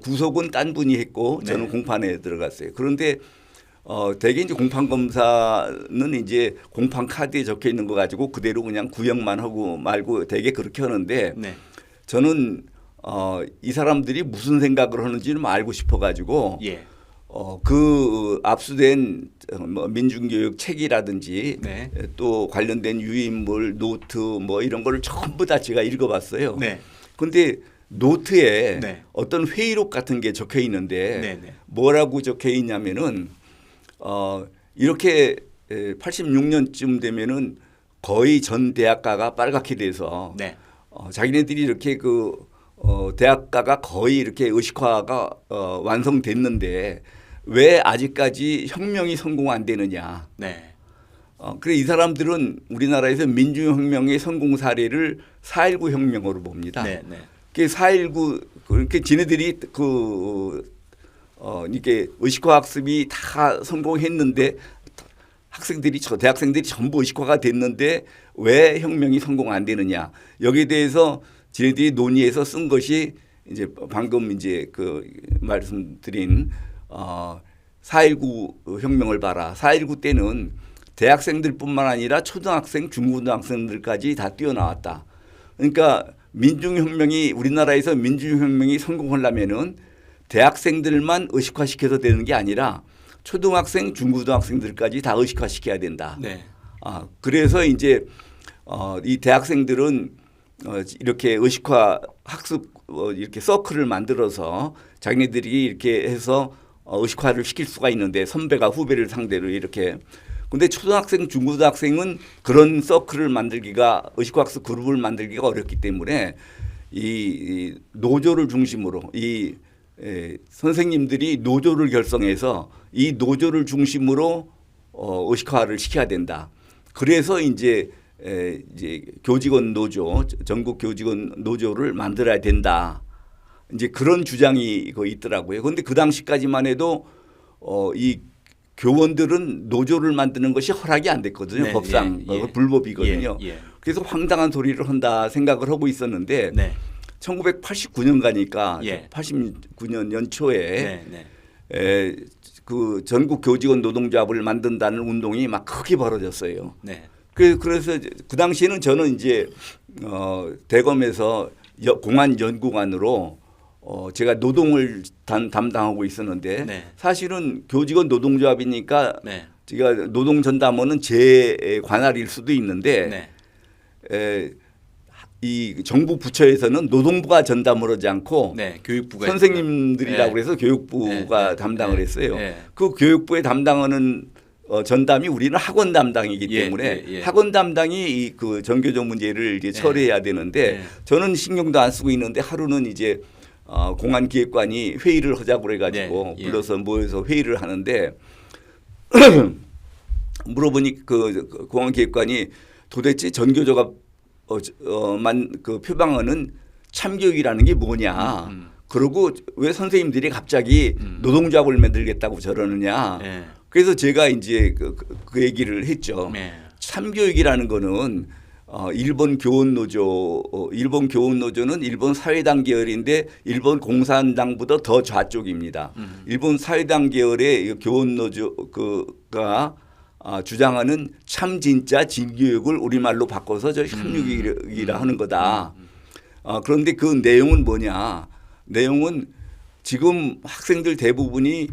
구속은 딴 분이 했고 저는 네. 공판에 들어갔어요. 그런데 대개 이제 공판 검사는 이제 공판 카드에 적혀 있는 거 가지고 그대로 그냥 구형만 하고 말고 대개 그렇게 하는데 네. 저는 이 사람들이 무슨 생각을 하는지는 알고 싶어 가지고 예. 그 압수된 뭐 민중교육 책이라든지 네. 또 관련된 유인물 노트 뭐 이런 거를 전부 다 제가 읽어봤어요. 네. 그런데 노트에 네. 어떤 회의록 같은 게 적혀 있는데 네. 네. 뭐라고 적혀 있냐면은 이렇게 86년쯤 되면은 거의 전 대학가가 빨갛게 돼서 네. 자기네들이 이렇게 대학가가 거의 이렇게 의식화가 완성됐는데 왜 아직까지 혁명이 성공 안 되느냐. 네. 그래 이 사람들은 우리나라에서 민주혁명의 성공 사례를 4.19 혁명으로 봅니다. 네. 네. 그 4.19 그렇게 지네들이 이게 의식화 학습이 다 성공했는데 대학생들이 전부 의식화가 됐는데 왜 혁명이 성공 안 되느냐. 여기에 대해서 지네들이 논의해서 쓴 것이 이제 방금 이제 말씀드린 4.19 혁명을 봐라. 4.19 때는 대학생들뿐만 아니라 초등학생, 중고등학생들까지 다 뛰어나왔다. 그러니까 민중혁명이 우리나라에서 민중혁명이 성공하려면은 대학생들만 의식화시켜서 되는 게 아니라 초등학생, 중고등학생들까지 다 의식화시켜야 된다. 네. 그래서 이제 이 대학생들은 이렇게 의식화 학습 이렇게 서클을 만들어서 자기네들이 이렇게 해서 의식화를 시킬 수가 있는데 선배가 후배를 상대로 이렇게. 근데 초등학생, 중고등학생은 그런 서클을 만들기가 의식화학습 그룹을 만들기가 어렵기 때문에 이 노조를 중심으로 선생님들이 노조를 결성해서 이 노조를 중심으로 의식화를 시켜야 된다. 그래서 이제 교직원 노조, 전국 교직원 노조를 만들어야 된다. 이제 그런 주장이 있더라고요. 그런데 그 당시까지만 해도 이 교원들은 노조를 만드는 것이 허락이 안 됐거든요. 네, 법상 예, 예. 불법이거든요. 예. 그래서 황당한 소리를 한다 생각을 하고 있었는데 네. 1989년 가니까 예. 89년 연초에 네. 그 전국 교직원 노동조합을 만든다는 운동이 막 크게 벌어졌어요. 네. 그래서 그 당시에는 저는 이제 대검에서 공안 연구관으로 제가 노동을 담당하고 있었는데 네. 사실은 교직원 노동조합이니까 네. 제가 노동 전담원은 제 관할일 수도 있는데 네. 이 정부 부처에서는 노동부가 전담을 하지 않고 네. 교육부가 선생님들이라고 네. 해서 교육부가 네. 담당을 네. 했어요. 네. 그 교육부에 담당하는 전담이 우리는 학원 담당이기 때문에 학원 담당이 그 전교조 문제를 이제 처리해야 되는데 저는 신경도 안 쓰고 있는데 하루는 이제 공안기획관이 회의를 하자고 그래가지고 불러서 모여서 회의를 하는데 물어보니 그 공안기획관이 도대체 전교조가 그 표방하는 참교육이라는 게 뭐냐. 그리고 왜 선생님들이 갑자기 노동조합을 만들겠다고 저러느냐. 그래서 제가 이제 그 얘기를 했죠. 참교육이라는 거는 일본 교원노조는 일본 사회당 계열인데 일본 공산당보다 더 좌쪽입니다. 일본 사회당 계열의 교원노조가 주장하는 참 진짜 진교육을 우리말로 바꿔서 저 참교육이라 하는 거다. 그런데 그 내용은 뭐냐? 내용은 지금 학생들 대부분이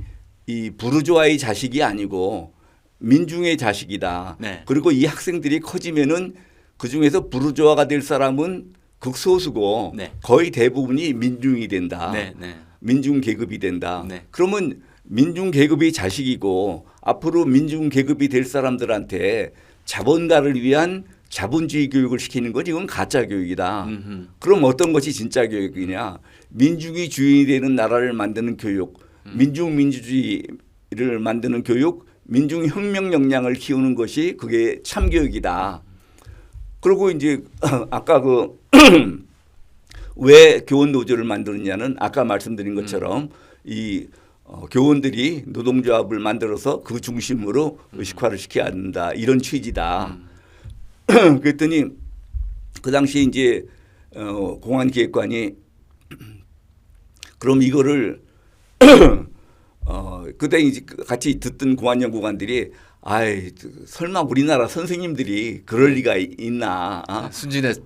이 부르주아의 자식이 아니고 민중의 자식이다. 네. 그리고 이 학생들이 커지면은 그 중에서 부르주아가 될 사람은 극소수고 네. 거의 대부분이 민중이 된다. 네. 민중 계급이 된다. 네. 그러면 민중 계급이 자식이고 앞으로 민중 계급이 될 사람들한테 자본가를 위한 자본주의 교육을 시키는 건 이건 가짜 교육이다. 그럼 어떤 것이 진짜 교육이냐? 민중이 주인이 되는 나라를 만드는 교육, 민주주의를 만드는 교육, 민중 혁명 역량을 키우는 것이 그게 참교육이다. 그리고 이제 아까 왜 교원 노조를 만드느냐는 아까 말씀드린 것처럼 이 교원들이 노동조합을 만들어서 그 중심으로 의식화를 시켜야 한다. 이런 취지다. 그랬더니 그 당시에 이제 공안기획관이 그럼 이거를 그때 이제 같이 듣던 공안연구관들이 아이 설마 우리나라 선생님들이 그럴 리가 있나? 순진했.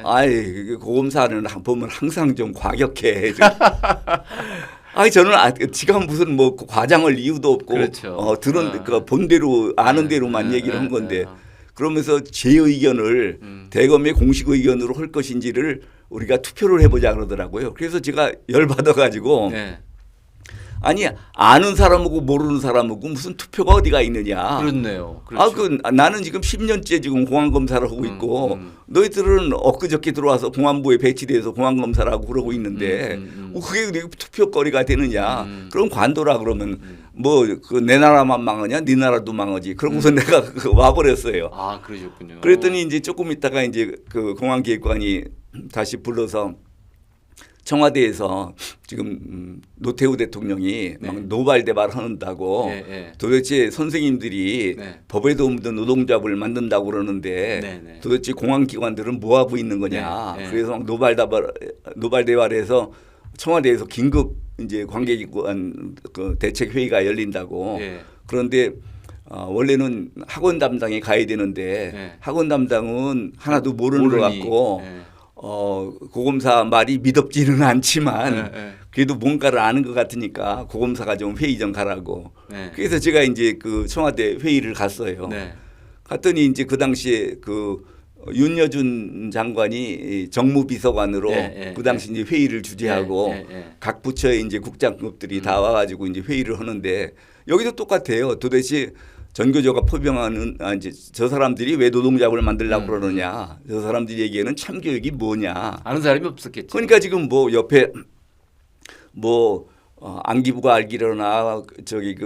아이 고검사는 보면 항상 좀 과격해. 아니 저는 지금 무슨 뭐 과장할 이유도 없고 그렇죠. 들은 그 본대로 아는 대로만 얘기를 한 건데 그러면서 제 의견을 대검의 공식 의견으로 할 것인지를 우리가 투표를 해보자 그러더라고요. 그래서 제가 열받아 가지고 아니 아는 사람하고 모르는 사람하고 무슨 투표가 어디가 있느냐. 그렇네요. 그렇죠. 나는 지금 10년째 지금 공안 검사를 하고 있고 너희들은 엊그저께 들어와서 공안부에 배치돼서 공안 검사를 하고 그러고 있는데 그게 투표거리가 되느냐. 그럼 관둬라 그러면 뭐 내 나라만 망하냐, 네 나라도 망하지. 그러고서 내가 와버렸어요. 아 그러셨군요. 그랬더니 이제 조금 있다가 이제 그 공안기획관이 다시 불러서 청와대에서 지금 노태우 대통령이 막 노발대발 한다고 도대체 선생님들이 법에도 없는 노동조합을 만든다고 그러는데 도대체 공안기관들은 뭐 하고 있는 거냐. 그래서 막 노발대발해서 청와대에서 긴급 이제 관계기관 그 대책회의가 열린다고. 그런데 원래는 학원 담당에 가야 되는데 네. 학원 담당은 하나도 모르는 것 모르니. 같고 네. 고검사 말이 믿업지는 않지만 네, 네. 그래도 뭔가를 아는 것 같으니까 고검사가 좀 회의 좀 가라고. 네. 그래서 제가 이제 그 청와대 회의를 갔어요. 네. 갔더니 이제 그 당시에 그 윤여준 장관이 정무비서관으로 예, 예, 그 당시 이제 회의를 주재하고 예. 각 부처의 이제 국장급들이 다 와가지고 이제 회의를 하는데 여기도 똑같아요. 도대체 전교조가 포병하는 이제 저 사람들이 왜 노동잡을 만들려고 그러느냐. 저 사람들이 얘기에는 참교육이 뭐냐. 아는 사람이 없었겠죠. 그러니까 지금 뭐 옆에 뭐 안기부가 알기로나 저기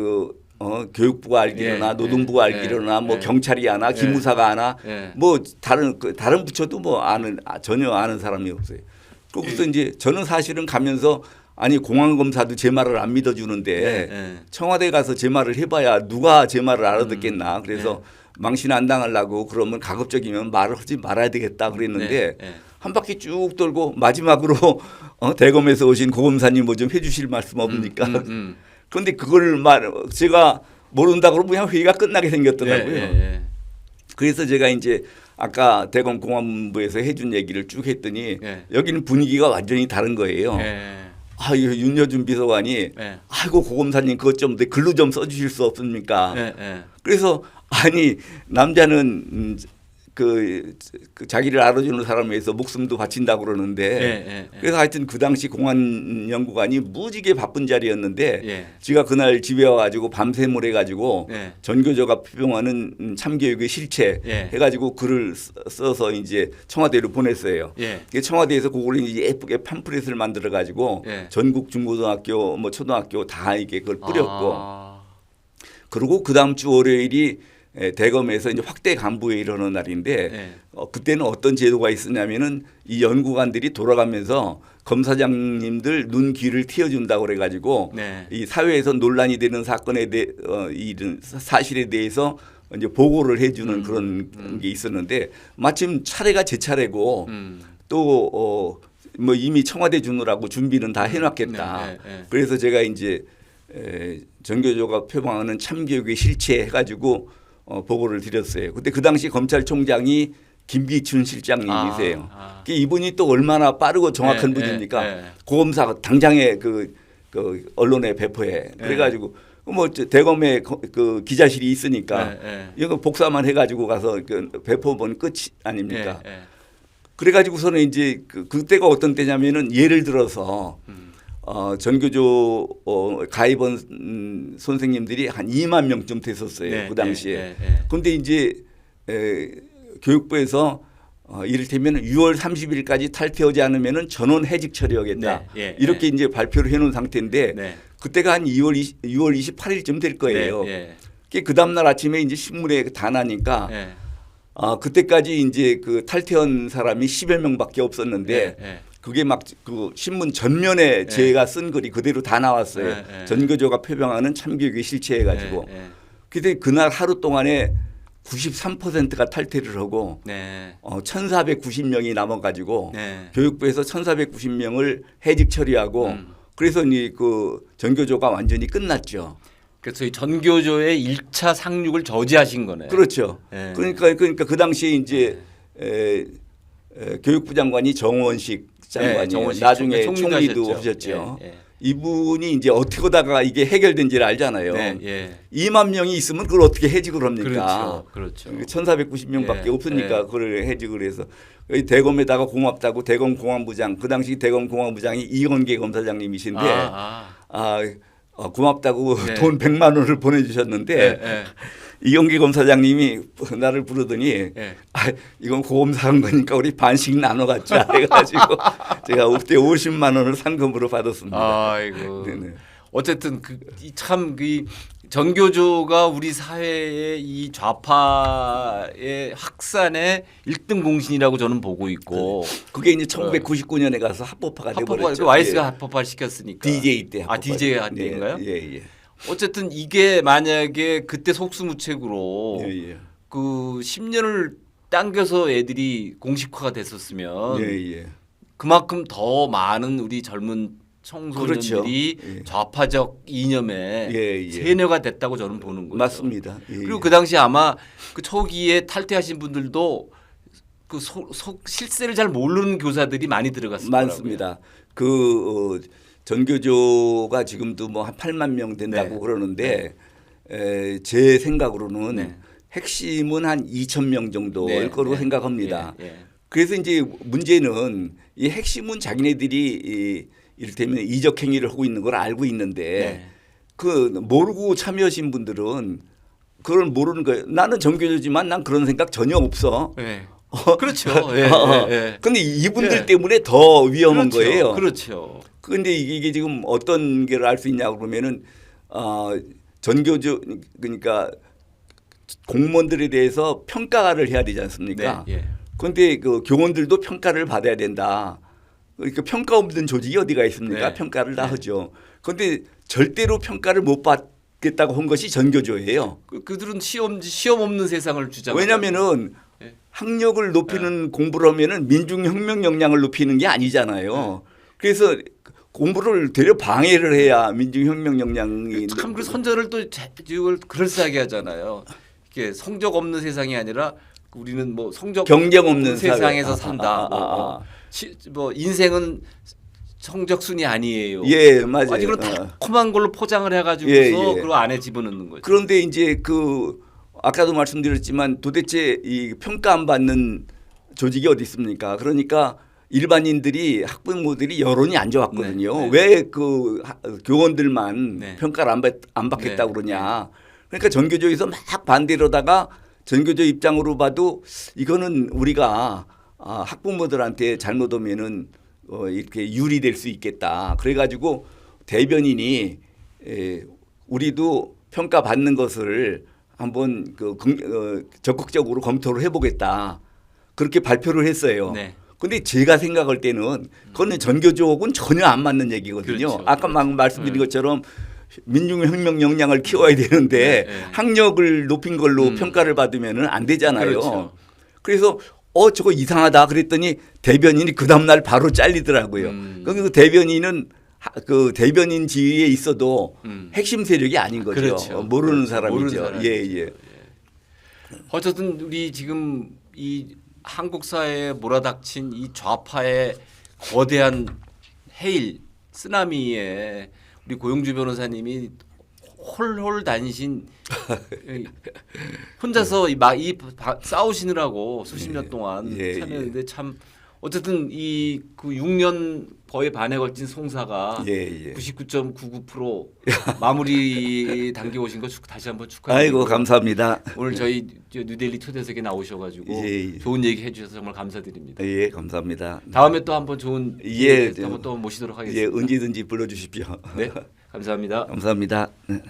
교육부가 알기로나 예, 노동부가 예, 알기로나 뭐 예. 경찰이 아나 예. 기무사가 아나 예. 뭐 다른 부처도 뭐 전혀 아는 사람이 없어요. 그래서 이제 저는 사실은 가면서 아니 공안검사도 제 말을 안 믿어주는데 예. 청와대 가서 제 말을 해봐야 누가 제 말을 알아듣겠나. 그래서 예. 망신 안 당하려고 그러면 가급적이면 말을 하지 말아야 되겠다 그랬는데 네, 네. 한 바퀴 쭉 돌고 마지막으로 대검에서 오신 고검사님 뭐 좀 해주실 말씀 없습니까? 그런데 그걸 제가 모른다 그러면 그냥 회의가 끝나게 생겼더라고요. 예. 그래서 제가 이제 아까 대검 공안부에서 해준 얘기를 쭉 했더니 예. 여기는 분위기가 완전히 다른 거예요. 예. 아, 이거 윤여준 비서관이 예. 아이고 고검사님 그것 좀 글로 좀 써주실 수 없습니까? 예. 그래서 아니 남자는 그 자기를 알아주는 사람에 의해서 목숨도 바친다고 그러는데 예. 그래서 하여튼 그 당시 공안연구관이 무지개 바쁜 자리였는데 예. 제가 그날 집에 와가지고 밤샘을 해가지고 예. 전교조가 표명하는 참교육의 실체 예. 해가지고 글을 써서 이제 청와대로 보냈어요. 예. 청와대에서 그걸 이제 예쁘게 팜플렛을 만들어 가지고 예. 전국 중고등학교 뭐 초등학교 다 이게 그걸 뿌렸고 아. 그리고 그 다음 주 월요일이 대검에서 이제 확대 간부회의를 하는 날인데 예. 그때는 어떤 제도가 있었냐면은 이 연구관들이 돌아가면서 검사장님들 눈 귀를 틔워준다고 그래가지고 네. 이 사회에서 논란이 되는 사건에 대해 이런 사실에 대해서 이제 보고를 해주는 그런 게 있었는데 마침 차례가 제 차례고 또 뭐 이미 청와대 주느라고 준비는 다 해놨겠다. 네. 그래서 제가 이제 전교조가 표방하는 참교육의 실체 해가지고 보고를 드렸어요. 그때 그 당시 검찰총장이 김기춘 실장님이세요. 이분이 또 얼마나 빠르고 정확한 분입니까? 고검사 당장에 그 언론에 배포해. 그래가지고 뭐 대검에 그 기자실이 있으니까 이거 복사만 해가지고 가서 그 배포본 끝이 아닙니까? 그래가지고서는 이제 그때가 어떤 때냐면은 예를 들어서 전교조 가입원 선생님들이 한 2만 명쯤 됐었어요. 그 당시에. 그런데 이제 교육부에서 이를테면 6월 30일까지 탈퇴하지 않으면은 전원 해직 처리하겠다. 이렇게 이제 발표를 해놓은 상태인데 그때가 한 6월 28일쯤 될 거예요. 그 다음날 아침에 이제 신문에 다 나니까 그때까지 이제 그 탈퇴한 사람이 10여 명밖에 없었는데 그게 막 그 신문 전면에 제가 쓴 글이 그대로 다 나왔어요. 전교조가 표방하는 참교육의 실체 해가지고. 근데 그날 하루 동안에 93%가 탈퇴를 하고 1,490명이 남아가지고 교육부에서 1,490명을 해직 처리하고 그래서 그 전교조가 완전히 끝났죠. 그래서 이 전교조의 1차 상륙을 저지하신 거네요. 그렇죠. 그러니까 그 당시에 이제 교육부 장관이 정원식 장관이 나중에 총리도 하셨죠. 이분이 이제 어떻게 하다가 이게 해결된지를 알잖아요. 2만 명이 있으면 그걸 어떻게 해직을 합니까? 그렇죠. 1,490명밖에 없으니까 그걸 해직을 해서 대검에다가 고맙다고 대검 공안부장 그 당시 대검 공안부장이 이건계 검사장님이신데 고맙다고 돈 100만 원을 보내주셨는데 이경기 검사장님이 나를 부르더니 이건 고검사한 거니까 우리 반씩 나눠 갖자 해가지고 제가 그때 50만 원을 상금으로 받았습니다. 아이고. 어쨌든 참 전교조가 우리 사회의 이 좌파의 확산의 1등 공신이라고 저는 보고 있고 그게 이제 1999년에 가서 합법화가 되버렸죠. YS가 합법화 시켰으니까. DJ 때 합법화. DJ 때인가요? 예. 어쨌든 이게 만약에 그때 속수무책으로 그 10년을 당겨서 애들이 공식화가 됐었으면 그만큼 더 많은 우리 젊은 청소년들이 그렇죠. 예. 좌파적 이념에 예, 예. 세뇌가 됐다고 저는 보는 거죠. 맞습니다. 예, 그리고 예. 그 당시 아마 그 초기에 탈퇴하신 분들도 그 실세를 잘 모르는 교사들이 많이 들어갔을 거라고요. 많습니다. 그 전교조가 지금도 뭐 한 8만 명 된다고 네. 그러는데 제 생각으로는 네. 핵심은 한 2천 명 정도일 네, 거로 네. 생각합니다. 예, 예. 그래서 이제 문제는 이 핵심은 자기네들이 이를테면 이적 행위를 하고 있는 걸 알고 있는데 네. 그 모르고 참여하신 분들은 그걸 모르는 거예요. 나는 전교조지만 난 그런 생각 전혀 없어. 네. 그렇죠. 예, 예. 근데 이분들 예. 때문에 더 위험한 그렇죠. 거예요. 그렇죠. 그런데 이게 지금 어떤 게를 알 수 있냐고 그러면은 전교조 그러니까 공무원들에 대해서 평가를 해야 되지 않습니까? 네. 예. 그런데 그 교원들도 평가를 받아야 된다. 그러니까 평가 없는 조직이 어디가 있습니까? 네. 평가를 다 네. 하죠. 그런데 절대로 평가를 못 받겠다고 한 것이 전교조예요. 그들은 시험 없는 세상을 주장하고. 왜냐하면은 네. 학력을 높이는 공부를 하면은 민중혁명 역량을 높이는 게 아니잖아요. 그래서 공부를 되려 방해를 해야 민중혁명 역량이 참 그 선전을 또 이걸 그럴싸하게 하잖아요. 이게 성적 없는 세상이 아니라 우리는 뭐 성적 경쟁 없는 세상에서 사회. 산다. 뭐 인생은 성적 순이 아니에요. 예, 맞아요. 아주 그런 달콤한 걸로 포장을 해가지고서 예, 예. 그 안에 집어넣는 거죠. 그런데 이제 그 아까도 말씀드렸지만 도대체 이 평가 안 받는 조직이 어디 있습니까? 그러니까 일반인들이 학부모들이 여론이 안 좋았거든요. 네, 네. 왜 그 교원들만 네. 평가를 안 받겠다고 네, 그러냐. 그러니까 전교조에서 막 반대로다가 전교조 입장으로 봐도 이거는 우리가 학부모들한테 잘못하면은 이렇게 유리될 수 있겠다. 그래가지고 대변인이 우리도 평가 받는 것을 한번 적극적으로 검토를 해보겠다. 그렇게 발표를 했어요. 네. 근데 제가 생각할 때는 그거는 전교조하고는 전혀 안 맞는 얘기거든요. 그렇죠. 아까 막 말씀드린 것처럼 민중혁명 역량을 키워야 되는데 네, 네. 학력을 높인 걸로 평가를 받으면 안 되잖아요. 그렇죠. 그래서 저거 이상하다 그랬더니 대변인이 그 다음날 바로 잘리더라고요. 그 대변인은 그 대변인 지위에 있어도 핵심 세력이 아닌 거죠. 그렇죠. 모르는 그렇죠. 사람이죠. 모르는 사람이죠. 예. 어쨌든 우리 지금 이 한국 사회에 몰아닥친 이 좌파의 거대한 해일 쓰나미에 우리 고용주 변호사님이 홀홀 단신 혼자서 싸우시느라고 수십 년 동안 예, 참여했는데 참 어쨌든 이 그 6년 거의 반에 걸친 송사가 예. 99.99% 마무리 단계 오신 거 다시 한번 축하드립니다. 아이고 감사합니다. 오늘 저희 뉴델리 초대석에 나오셔가지고 예. 좋은 얘기 해주셔서 정말 감사드립니다. 예, 감사합니다. 다음에 또 한번 좋은 예, 한번 또 모시도록 예, 하겠습니다. 언제든지 불러주십시오. 네, 감사합니다. 감사합니다. 네.